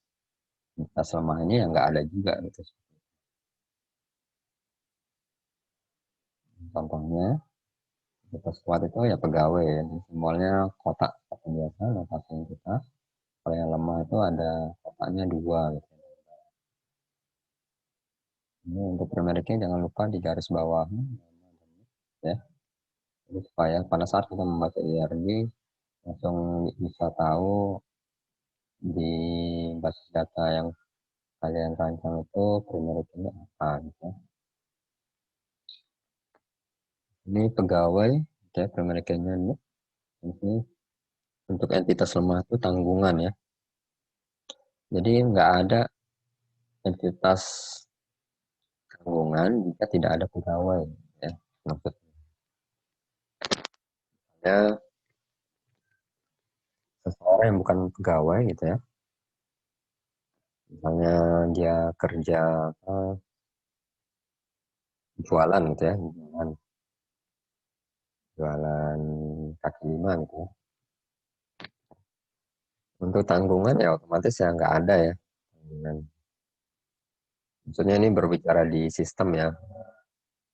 entitas lemah ini yang nggak ada juga gitu. Contohnya entitas kuat itu ya pegawai ya. Simbolnya kotak seperti biasa, notasi entitas. Kalau yang lemah itu ada kotaknya 2 gitu. Ini untuk primeriknya jangan lupa di garis bawah ya. Jadi supaya pada saat kita membaca IRD langsung bisa tahu di basis data yang kalian rancang itu primeriknya apa gitu. Ini pegawai ya, primeriknya ini untuk entitas lemah itu tanggungan ya. Jadi nggak ada entitas tanggungan jika tidak ada pegawai ya. Maksudnya ya, seseorang yang bukan pegawai gitu ya, misalnya dia kerja jualan gitu ya, jualan kaki lima gitu ya. Untuk tanggungan ya otomatis ya nggak ada ya tanggungan. Maksudnya ini berbicara di sistem ya.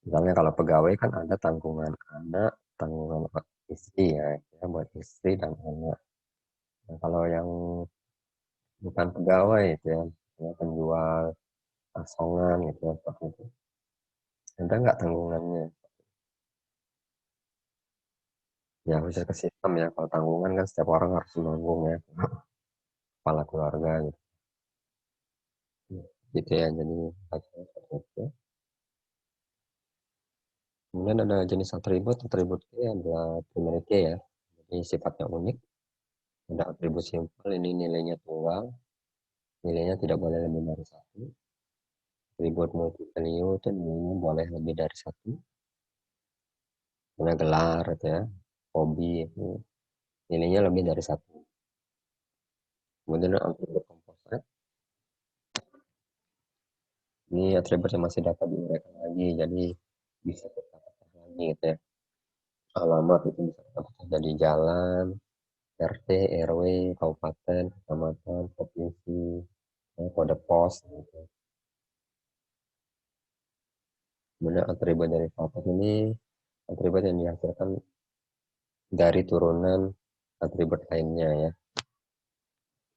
Misalnya kalau pegawai kan ada tanggungan anak, tanggungan istri ya buat istri dan anak. Nah, kalau yang bukan pegawai itu ya penjual asongan gitu ya seperti itu. Ada nggak tanggungannya? Ya bisa ke sistem ya. Kalau tanggungan kan setiap orang harus menanggung ya, kepala keluarga gitu. Gitu ya. Jadi bacanya seperti itu. Kemudian ada jenis atribut. Atribut ini adalah primary key ya. Jadi sifatnya unik. Ada atribut simpel, ini nilainya tunggal. Nilainya tidak boleh lebih dari 1. Atribut multi value itu nilainya boleh lebih dari 1. Punya gelar itu ya. Hobi itu nilainya lebih dari 1. Kemudian atribut komposit. Ini atribut yang masih dapat diuraikan lagi. Jadi bisa kita pecah lagi gitu ya. Alamat itu bisa kita pecah jadi jalan, RT, RW, kabupaten, kecamatan, provinsi, kode pos gitu. Kemudian atribut dari faktor ini atribut yang dihasilkan dari turunan atribut lainnya ya.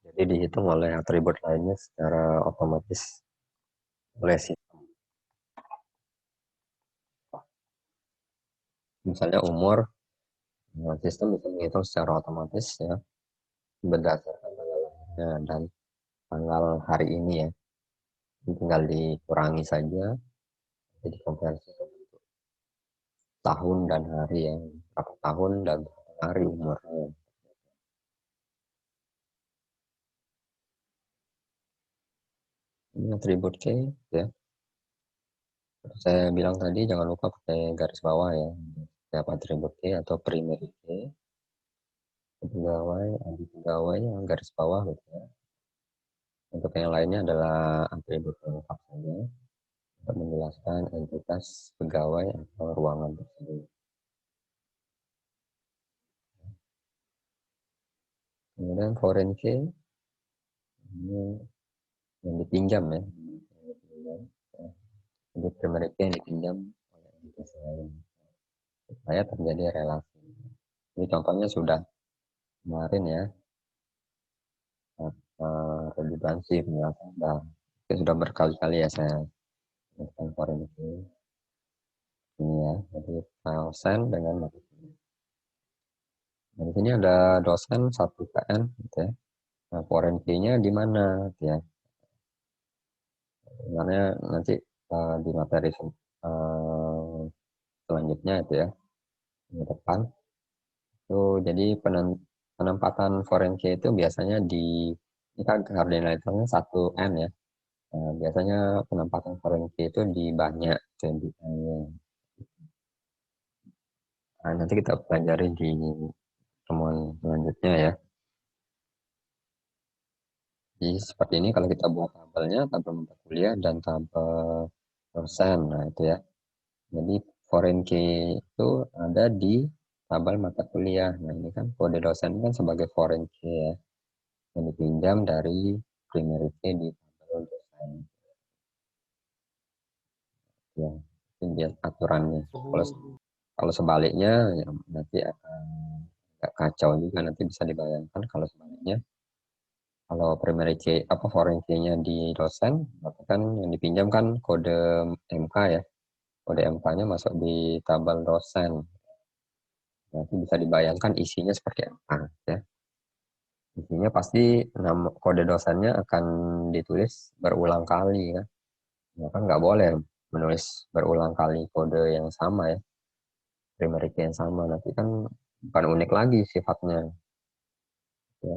Jadi dihitung oleh atribut lainnya secara otomatis oleh sistem. Misalnya umur, sistem bisa menghitung secara otomatis ya berdasarkan tanggal lahirnya dan tanggal hari ini ya. Tinggal dikurangi saja, jadi konversi ke bentuk tahun dan hari ya, berapa tahun dan berapa hari umurnya. atribut K ya. Seperti saya bilang tadi jangan lupa pakai garis bawah ya. Setiap atribut K atau primary K, pegawai, anti pegawai yang garis bawah gitu ya. Untuk yang lainnya adalah atribut lengkap saja untuk menjelaskan entitas pegawai atau ruangan tersebut. Kemudian foreign key ini yang dipinjam ya. Jadi primary key yang dipinjam oleh entitas lain supaya terjadi relasi. Ini contohnya sudah kemarin ya, redundansi penjelasan sudah berkali-kali ya saya jelaskan foreign key ini ya. Jadi file send dengan mata kuliah. Nah, di sini ada dosen 1 KN gitu ya. Nah, foreign key-nya di mana gitu ya. Sebenarnya nanti di materi selanjutnya itu ya, di depan itu jadi penempatan foreign key itu biasanya ini kan koordinatornya 1M ya. Nah, biasanya penempatan foreign key itu di banyak jadi nah, nanti kita pelajari di pertemuan selanjutnya ya. Jadi seperti ini kalau kita buat tabelnya, tabel mata kuliah dan tabel dosen. Nah itu ya. Jadi foreign key itu ada di tabel mata kuliah. Nah ini kan kode dosen kan sebagai foreign key ya. Yang dipinjam dari primary key di tabel dosen. Ya, itu dia aturannya. Kalau sebaliknya ya nanti akan agak kacau juga, nanti bisa dibayangkan kalau sebaliknya. Kalau primary key foreign key-nya di dosen, maka kan yang dipinjam kan kode MK ya. Kode MK-nya masuk di tabel dosen. Nanti bisa dibayangkan isinya seperti apa ya. Isinya pasti kode dosennya akan ditulis berulang kali kan. Ya kan nggak boleh menulis berulang kali kode yang sama ya. Primary key yang sama nanti kan bukan unik lagi sifatnya. Ya.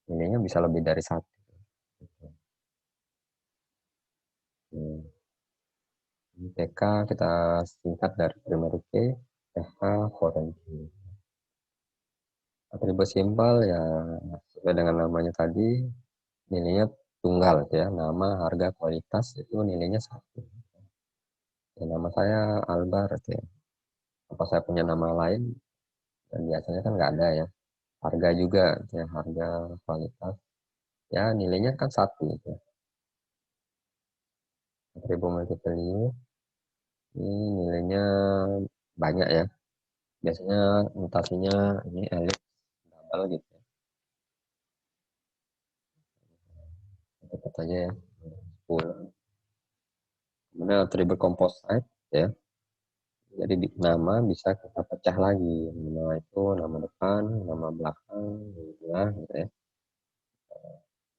Nilainya bisa lebih dari 1. TK kita singkat dari primary key, TK foreign key. Atribut simpel ya sesuai dengan namanya tadi, nilainya tunggal ya, nama, harga, kualitas itu nilainya 1. Ya, nama saya Albert ya. Apa saya punya nama lain? Dan biasanya kan nggak ada ya. Harga juga ya, harga, kualitas. Ya nilainya kan 1 ya. Atribut multiple ini nilainya banyak ya. Biasanya mutasinya ini elip double gitu ya. Tetap aja ya 10. Kemudian atribut composite ya. Jadi nama bisa kita pecah lagi. Nama itu nama depan, nama belakang, gitu ya.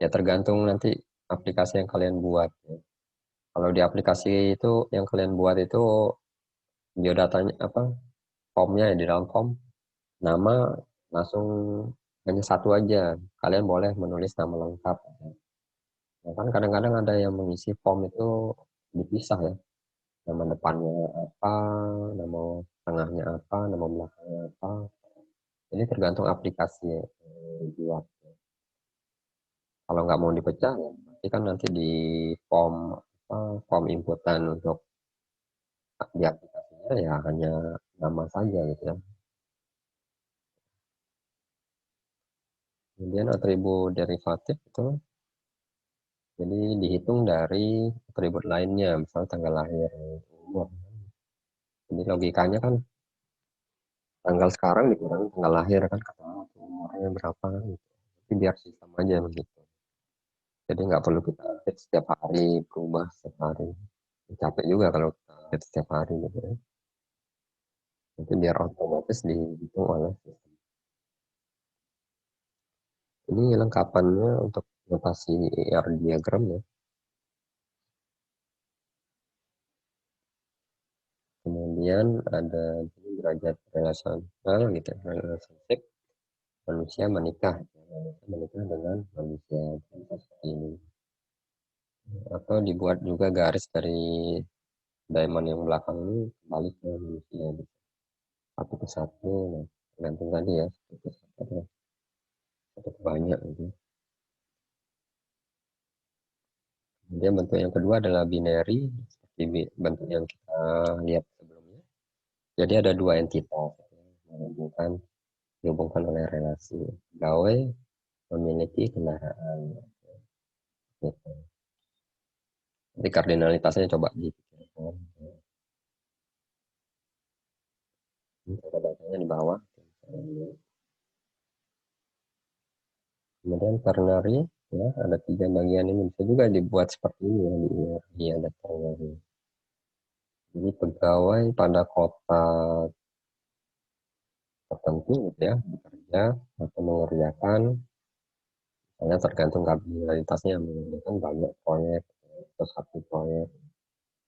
Ya tergantung nanti aplikasi yang kalian buat. Ya. Kalau di aplikasi itu yang kalian buat itu biodatanya formnya ya di dalam form nama langsung hanya 1 aja. Kalian boleh menulis nama lengkap. Ya kan kadang-kadang ada yang mengisi form itu dipisah ya. Nama depannya apa, nama tengahnya apa, nama belakangnya apa. Ini tergantung aplikasi yang dibuat. Kalau nggak mau dipecah, ya pasti kan nanti di form inputan untuk di aplikasinya ya hanya nama saja gitu ya. Kemudian atribut derivatif itu jadi dihitung dari atribut lainnya, misalnya tanggal lahir, umur. Jadi logikanya kan tanggal sekarang dikurangi tanggal lahir kan ketemu umurnya berapa kan gitu. Jadi biar sistem aja begitu. Jadi nggak perlu kita update setiap hari, berubah setiap hari. Capek juga kalau kita update setiap hari gitu ya. Nanti biar otomatis dihitung oleh sistem. Ini lengkapannya untuk notasi ER diagram ya. Kemudian ada derajat relasional gitu, relationship manusia menikah dengan manusia seperti ini. Atau dibuat juga garis dari diamond yang belakang ini balik ke manusia gitu. Satu ke satu, nah, tergantung tadi ya, satu ke satu, satu ke banyak gitu. Kemudian bentuk yang kedua adalah binary, seperti bentuk yang kita lihat sebelumnya. Jadi ada dua entitas dihubungkan oleh relasi. Pegawai memiliki kendaraan. Gitu. Jadi kardinalitasnya coba dipikirkan. Ini datanya di bawah. Kemudian ternary, ya ada 3 bagian ini, bisa juga dibuat seperti ini ya, di ada ternary. Jadi pegawai pada kota tertentu gitu ya, bekerja atau mengerjakan, misalnya tergantung kardinalitasnya, mengerjakan banyak proyek atau satu proyek.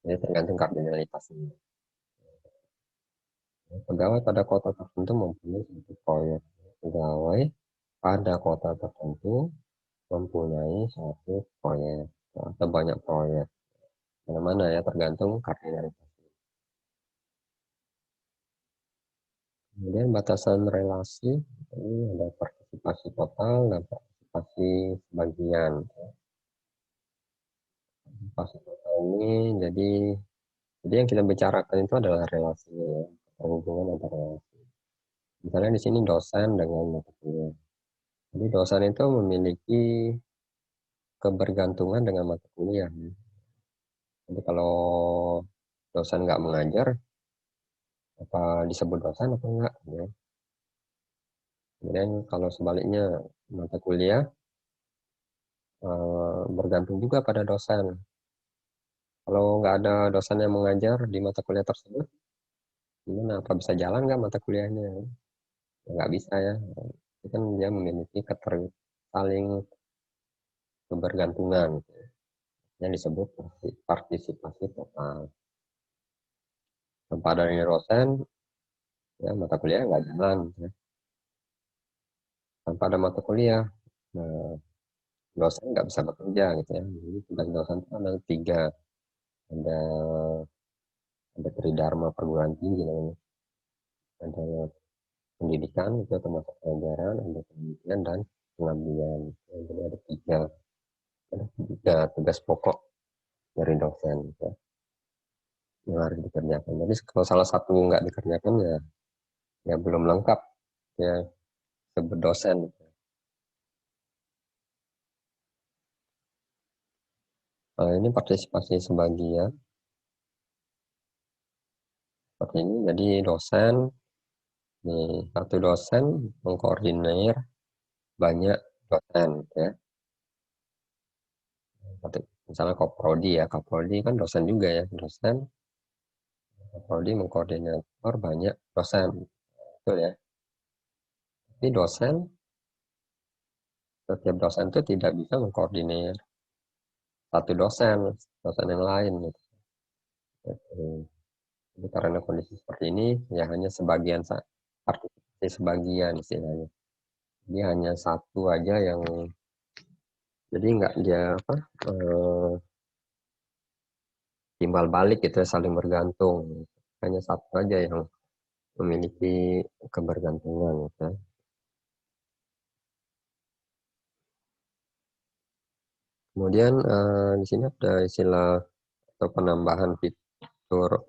Jadi tergantung kardinalitasnya. Pegawai pada kota tertentu mempunyai satu proyek. Pegawai pada kota tertentu mempunyai satu proyek atau banyak proyek. Mana-mana ya, tergantung kardinalitas. Kemudian batasan relasi, ini ada partisipasi total dan partisipasi sebagian. Partisipasi total ini jadi yang kita bicarakan itu adalah relasinya ya, hubungan antara relasi. Misalnya di sini dosen dengan mata kuliah. Jadi dosen itu memiliki kebergantungan dengan mata kuliah. Jadi kalau dosen nggak mengajar, apa disebut dosen atau enggak? Ya. Kemudian kalau sebaliknya mata kuliah bergantung juga pada dosen. Kalau nggak ada dosen yang mengajar di mata kuliah tersebut, gimana? Apa bisa jalan nggak mata kuliahnya? Nggak bisa ya. Itu kan dia memiliki saling kebergantungan yang disebut partisipasi total. Tanpa adanya dosen, ya mata kuliah nggak jalan. Ya. Tanpa ada mata kuliah, nah, dosen nggak bisa bekerja gitu ya. Jadi tugas dosen itu ada 3, ada tridharma perguruan tinggi namanya. Ada pendidikan itu termasuk pengajaran, ada penelitian dan pengabdian. Jadi ada 3 tugas pokok dari dosen gitu, yang harus dikerjakan. Jadi kalau salah satu nggak dikerjakan ya belum lengkap ya sebut dosen. Gitu. Nah, ini partisipasi sebagian seperti ini. Jadi dosen, satu dosen mengkoordinir banyak dosen ya. Misalnya Koprodi ya, Koprodi kan dosen juga ya, dosen. Koprodi mengkoordinator banyak dosen, betul ya. Tapi setiap dosen itu tidak bisa mengkoordinir satu dosen yang lain gitu. Jadi karena kondisi seperti ini, ya hanya sebagian partisipasi sebagian istilahnya. Jadi hanya satu aja yang, jadi nggak dia timbal balik gitu ya, saling bergantung. Hanya satu aja yang memiliki kebergantungan gitu ya. Kemudian di sini ada istilah atau penambahan fitur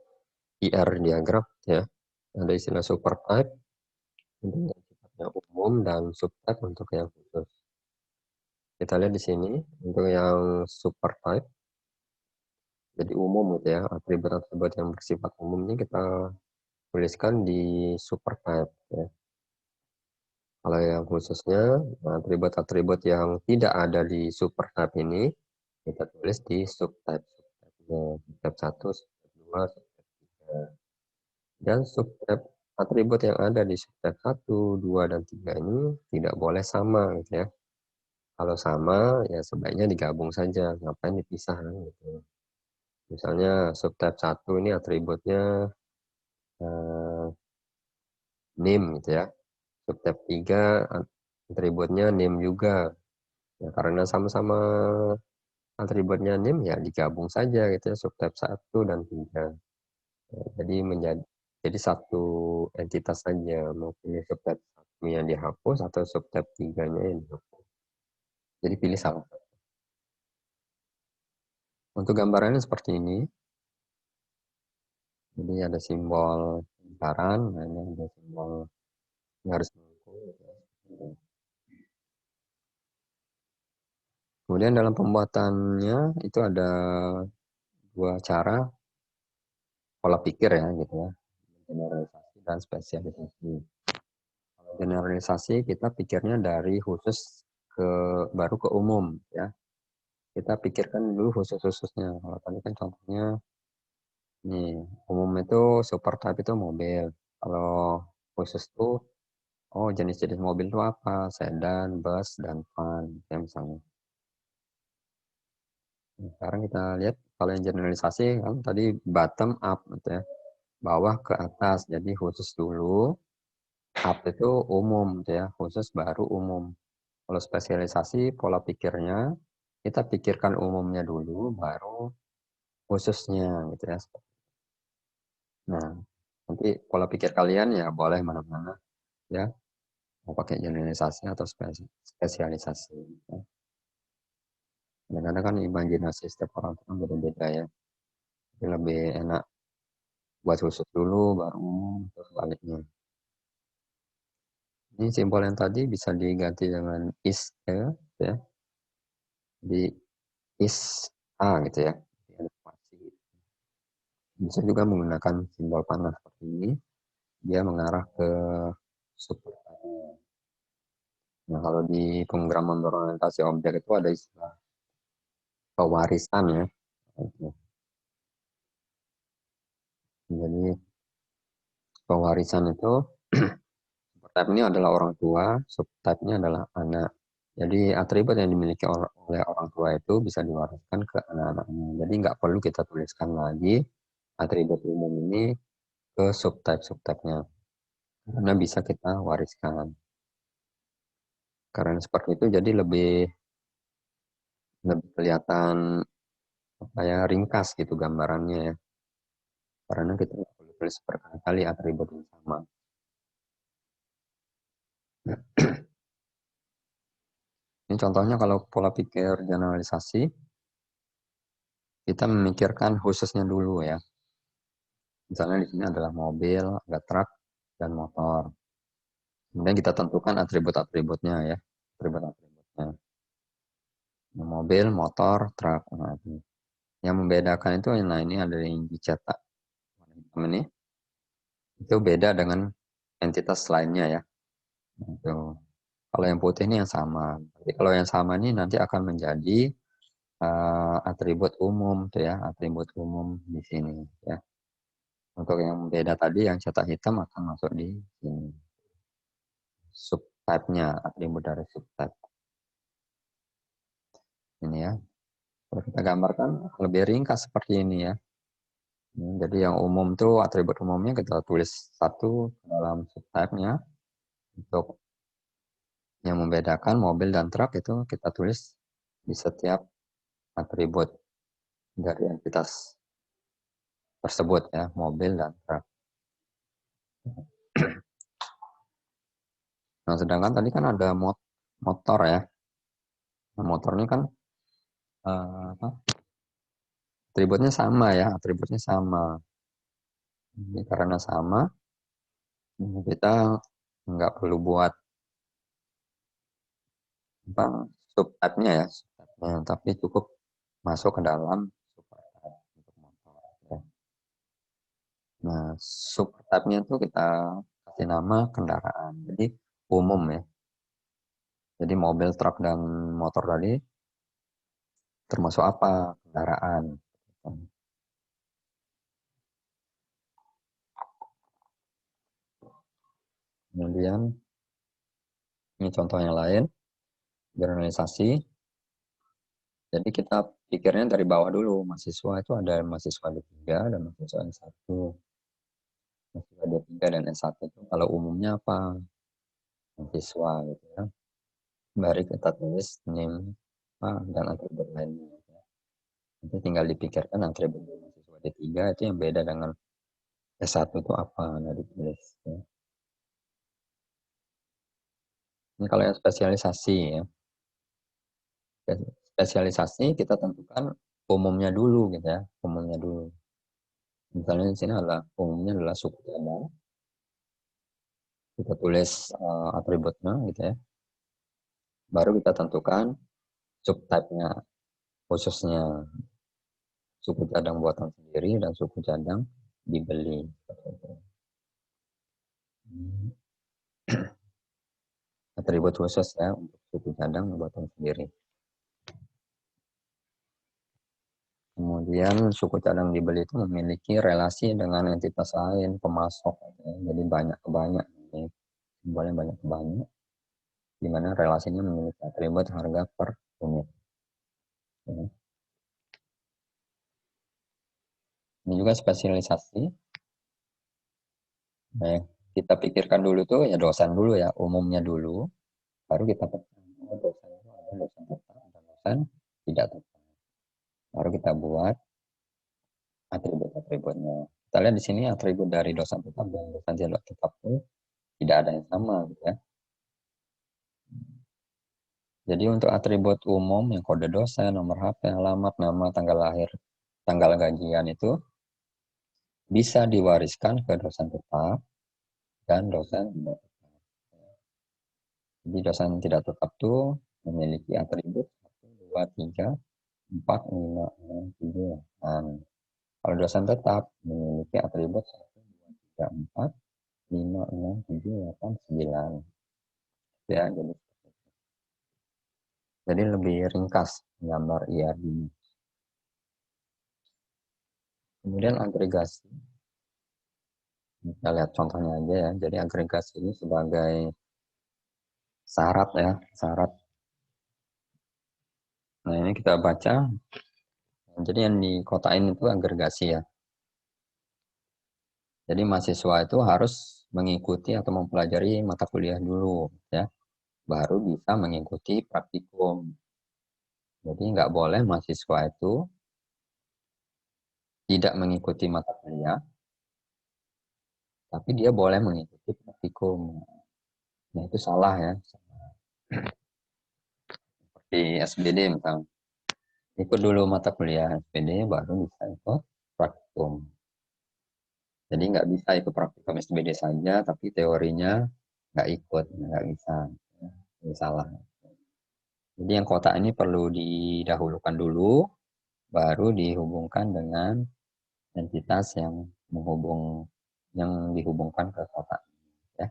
IR diagram ya. Ada istilah supertype untuk yang sifatnya umum dan subtype untuk yang khusus. Kita lihat di sini untuk yang supertype, jadi umum gitu ya, atribut-atribut yang bersifat umum ini kita tuliskan di supertype ya. Kalau yang khususnya, atribut-atribut yang tidak ada di supertype ini kita tulis di subtype. Subtype 1, subtype 2, subtype 3. Dan subtype atribut yang ada di subtype 1, 2, dan 3 ini tidak boleh sama gitu ya. Kalau sama ya sebaiknya digabung saja, ngapain dipisah gitu. Misalnya subtype 1 ini atributnya name gitu ya. Subtype 3 atributnya name juga. Ya, karena sama-sama atributnya NIM ya digabung saja gitu ya, subtype 1 dan 3. Jadi satu entitas saja, mau pilih subtype 1 yang dihapus atau subtype 3-nya yang dihapus. Jadi pilih salah satu. Untuk gambarannya seperti ini. Jadi ada simbol lingkaran, nah ini ada simbol garis melengkung. Kemudian dalam pembuatannya itu ada dua cara pola pikir ya gitu ya, generalisasi dan spesialisasi. Kalau generalisasi kita pikirnya dari khusus baru ke umum ya. Kita pikirkan dulu khusus-khususnya. Kalau tadi kan contohnya nih, umum itu supertype itu mobil. Kalau khusus tuh jenis-jenis mobil itu apa? Sedan, bus, dan van ya misalnya. Nah, sekarang kita lihat kalau yang generalisasi kan tadi bottom up gitu ya. Bawah ke atas. Jadi khusus dulu, up itu umum gitu ya, khusus baru umum. Kalau spesialisasi pola pikirnya kita pikirkan umumnya dulu baru khususnya gitu ya. Nah, nanti pola pikir kalian ya boleh mana-mana ya. Mau pakai generalisasi atau spesialisasi. Ya. Kadang-kadang kan imajinasi setiap orang itu kan beda-beda ya. Jadi lebih enak buat khusus dulu baru umum atau sebaliknya. Ini simbol yang tadi bisa diganti dengan is ya. Di is a gitu ya. Bisa juga menggunakan simbol panah seperti ini. Dia mengarah ke super. Nah, kalau di pemrograman berorientasi objek itu ada istilah pewarisan ya. Jadi pewarisan itu subtype ini adalah orang tua, subtype-nya adalah anak. Jadi atribut yang dimiliki oleh orang tua itu bisa diwariskan ke anak-anaknya. Jadi nggak perlu kita tuliskan lagi atribut umum ini ke subtype-subtype-nya. Karena bisa kita wariskan. Karena seperti itu jadi lebih kelihatan ringkas gitu gambarannya ya. Karena kita nggak perlu tulis berkali-kali atribut yang sama. Ini contohnya kalau pola pikir generalisasi, kita memikirkan khususnya dulu ya. Misalnya di sini adalah mobil, ada truk, dan motor. Kemudian kita tentukan atribut-atributnya ya, atribut-atributnya. Mobil, motor, truk. Nah, yang membedakan itu, nah ini ada yang dicetak. Ini itu beda dengan entitas lainnya ya. Itu. Kalau yang putih ini yang sama. Jadi kalau yang sama ini nanti akan menjadi atribut umum tuh ya, atribut umum di sini ya. Untuk yang beda tadi yang cetak hitam akan masuk di sini. Subtype-nya, atribut dari subtype. Ini ya. Kalau kita gambarkan lebih ringkas seperti ini ya. Jadi yang umum tuh atribut umumnya kita tulis satu dalam subtype-nya. Untuk yang membedakan mobil dan truk itu kita tulis di setiap atribut dari entitas tersebut ya, mobil dan truk. Nah, sedangkan tadi kan ada motor ya. Nah, motor ini kan atributnya sama ya, atributnya sama. Ini karena sama, kita nggak perlu buat subtype-nya ya, tapi cukup masuk ke dalam supertype untuk motor. Ya. Nah, subtype-nya itu kita kasih nama kendaraan. Jadi umum ya. Jadi mobil, truk, dan motor tadi termasuk apa? Kendaraan. Kemudian ini contoh yang lain, generalisasi. Jadi kita pikirnya dari bawah dulu. Mahasiswa itu ada mahasiswa D3 dan mahasiswa S1. Mahasiswa D3 dan S1 itu kalau umumnya apa? Mahasiswa gitu ya. Baru kita tulis name dan atribut lainnya. Nanti tinggal dipikirkan atribut mahasiswa D3 itu yang beda dengan S1 itu apa, nah ditulis ya. Ini kalau yang spesialisasi ya. Spesialisasi kita tentukan umumnya dulu gitu ya, umumnya dulu. Misalnya di sini umumnya adalah suku cadang. Kita tulis atributnya gitu ya. Baru kita tentukan subtype-nya, khususnya suku cadang buatan sendiri dan suku cadang dibeli. Atribut khusus ya untuk suku cadang buatan sendiri. Kemudian suku cadang dibeli itu memiliki relasi dengan entitas lain, pemasok. Ya. Jadi banyak ke banyak. Simbolnya banyak ke banyak. Di mana relasinya memiliki atribut harga per unit. Ya. Ini juga spesialisasi. Nah, kita pikirkan dulu tuh ya dosen dulu ya, umumnya dulu. Baru kita pikirkan dosen itu ada dosen tetap, ada dosen tidak tetap. Baru kita buat atribut-atributnya. Kita lihat di sini atribut dari dosen tetap dan dosen tidak tetap itu tidak ada yang sama gitu ya. Jadi untuk atribut umum yang kode dosen, nomor HP, alamat, nama, tanggal lahir, tanggal gajian itu bisa diwariskan ke dosen tetap dan dosen tidak tetap. Jadi dosen tidak tetap itu memiliki atribut 1, 2, 3, 4, 5, 6, 7. Kalau dosen tetap memiliki atribut 1, 2, 3, 4, 5, 6, 7, 8, 9. Ya, jadi lebih ringkas gambar IRD. Kemudian agregasi. Kita lihat contohnya aja ya. Jadi agregasi ini sebagai syarat ya, syarat. Nah, ini kita baca. Jadi yang dikotain itu agregasi ya. Jadi mahasiswa itu harus mengikuti atau mempelajari mata kuliah dulu ya. Baru bisa mengikuti praktikum. Jadi nggak boleh mahasiswa itu tidak mengikuti mata kuliah, tapi dia boleh mengikuti praktikum. Nah, itu salah ya. Seperti SBD misalnya. Ikut dulu mata kuliah SPD, baru bisa ikut praktikum. Jadi nggak bisa ikut praktikum SBD saja, tapi teorinya nggak ikut, nggak bisa. Ini salah. Jadi yang kotak ini perlu didahulukan dulu, baru dihubungkan dengan entitas yang dihubungkan ke kotak. Ya.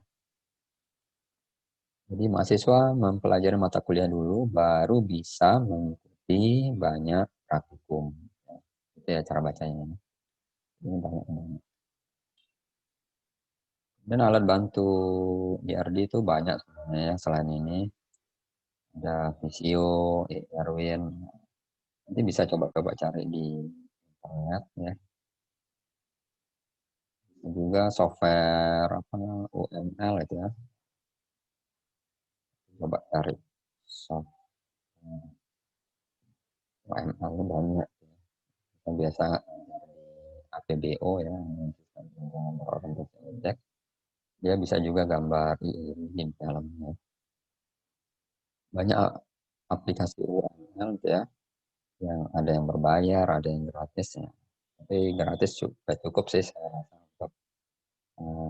Jadi mahasiswa mempelajari mata kuliah dulu, baru bisa mengikuti banyak praktikum. Itu ya cara bacanya. Ini banyak. Dan alat bantu IRD itu banyak sebenarnya ya. Selain ini ada Visio, Erwin. Nanti bisa coba-coba cari di internet ya. Juga software UML itu ya. Coba cari software UML itu banyak. Yang biasa APBO ya, sistem orientasi objek. Dia bisa juga gambar di dalamnya. Banyak aplikasi UML gitu ya, yang ada yang berbayar, ada yang gratis ya. Tapi gratis cukup sih saya rasa untuk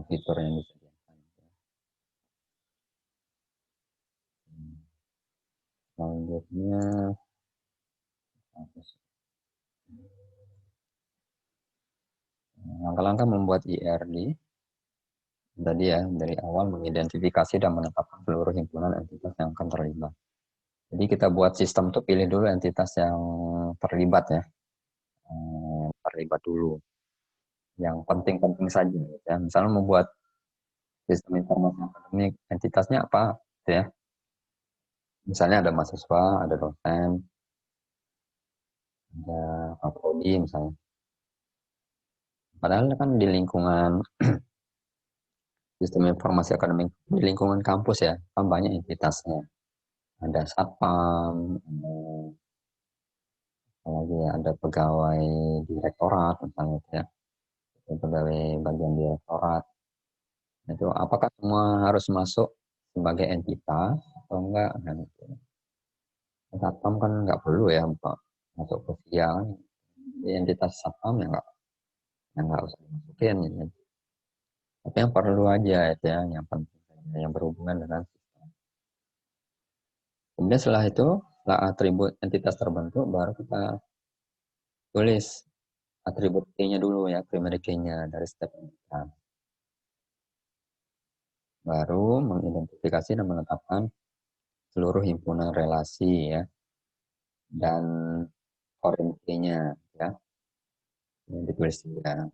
fitur yang disediakan. Selanjutnya langkah-langkah membuat IRD. Tadi ya, dari awal mengidentifikasi dan menetapkan seluruh himpunan entitas yang akan terlibat. Jadi kita buat sistem tuh pilih dulu entitas yang terlibat ya. Terlibat dulu. Yang penting-penting saja. Ya. Misalnya membuat sistem informasi akademik, entitasnya apa? Gitu ya. Misalnya ada mahasiswa, ada dosen, ada prodi misalnya. Padahal kan di lingkungan sistem informasi akademik, di lingkungan kampus ya, kan banyak entitasnya. Ada satpam, ada apalagi ada pegawai direktorat misalnya ya, pegawai bagian direktorat. Itu apakah semua harus masuk sebagai entitas atau enggak kan? Satpam kan nggak perlu ya masuk ke siang. Entitas satpam ya nggak usah dimasukin ya. Tapi yang perlu aja itu ya, yang penting yang berhubungan dengan sistem. Kemudian setelah itu, setelah atribut entitas terbentuk, baru kita tulis atribut key-nya dulu ya, primary key-nya dari step entitas. Baru mengidentifikasi dan menetapkan seluruh himpunan relasi ya, dan foreign key-nya ya, yang ditulis juga.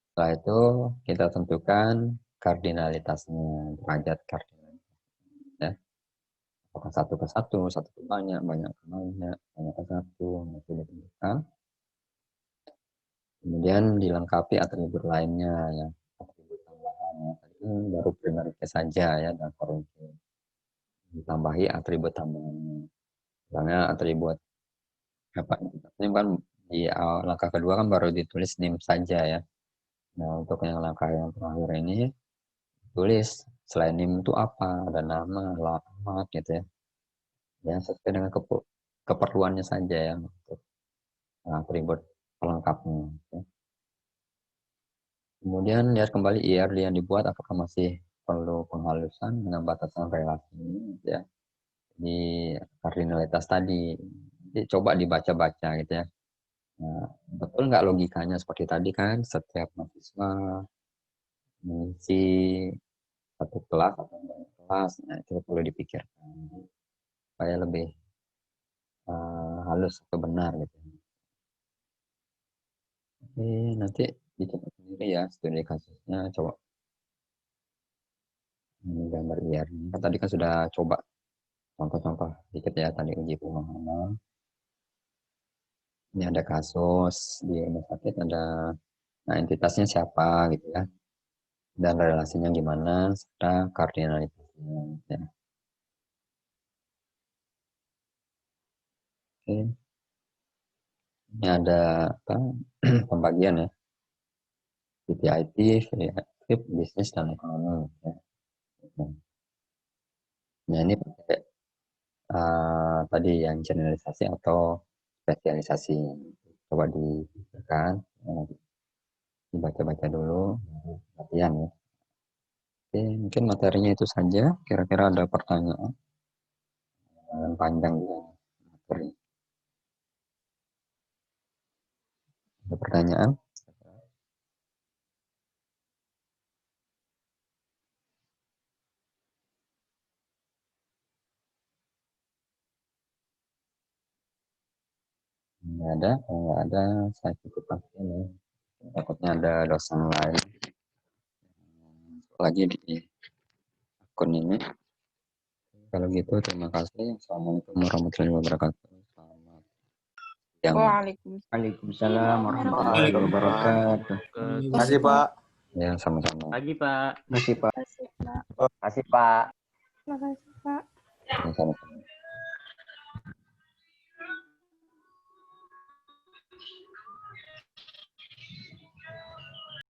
Setelah itu kita tentukan kardinalitasnya, derajat kardinalitas ya. Apakah satu ke satu ke banyak, banyak ke banyak, banyak ke satu, itu ditentukan. Kemudian dilengkapi atribut lainnya ya, atribut tambahan ya. Tadi baru primary key saja ya, dan foreign key. Ditambahi atribut tambahannya. Misalnya atribut apa ini kan di langkah kedua kan baru ditulis name saja ya. Nah, untuk yang langkah yang terakhir ini tulis selain name itu apa, ada nama, alamat gitu ya. Ya, sesuai dengan keperluannya saja ya, untuk atribut pelengkapnya. Ya. Kemudian lihat kembali IRD yang dibuat apakah masih perlu penghalusan dengan batasan relasi ya. Di kardinalitas tadi. Jadi coba dibaca-baca gitu ya. Nah, betul nggak logikanya seperti tadi kan, setiap mahasiswa mengisi satu kelas atau banyak kelas, nah itu perlu dipikirkan supaya lebih halus atau benar gitu. Oke, nanti dicoba sendiri ya studi kasusnya, coba gambar IR. Kan tadi kan sudah coba contoh-contoh dikit ya tadi uji pemahaman. Ini ada kasus di rumah sakit, ada nah entitasnya siapa gitu ya, dan relasinya gimana serta kardinalitasnya ya. Oke, ini ada apa pembagian ya, VVIP, VIP, bisnis dan ekonomi ya. Nah ini pakai tadi yang generalisasi atau spesialisasi, coba dipikirkan, dibaca-baca dulu, latihan ya. Oke, mungkin materinya itu saja. Kira-kira ada pertanyaan? Panjang juga materi. Ada pertanyaan? Nggak ada, kalau nggak ada saya cukup pastiin ya. Takutnya ada dosen lain lagi di akun ini. Kalau gitu terima kasih. Assalamualaikum warahmatullahi wabarakatuh. Selamat siang. Waalaikumsalam warahmatullahi wabarakatuh. Terima kasih, Pak. Ya, sama-sama. Pagi, Pak. Terima kasih, Pak. Makasih, Pak. Terima kasih, Pak. Makasih, Pak. Ya, sama-sama.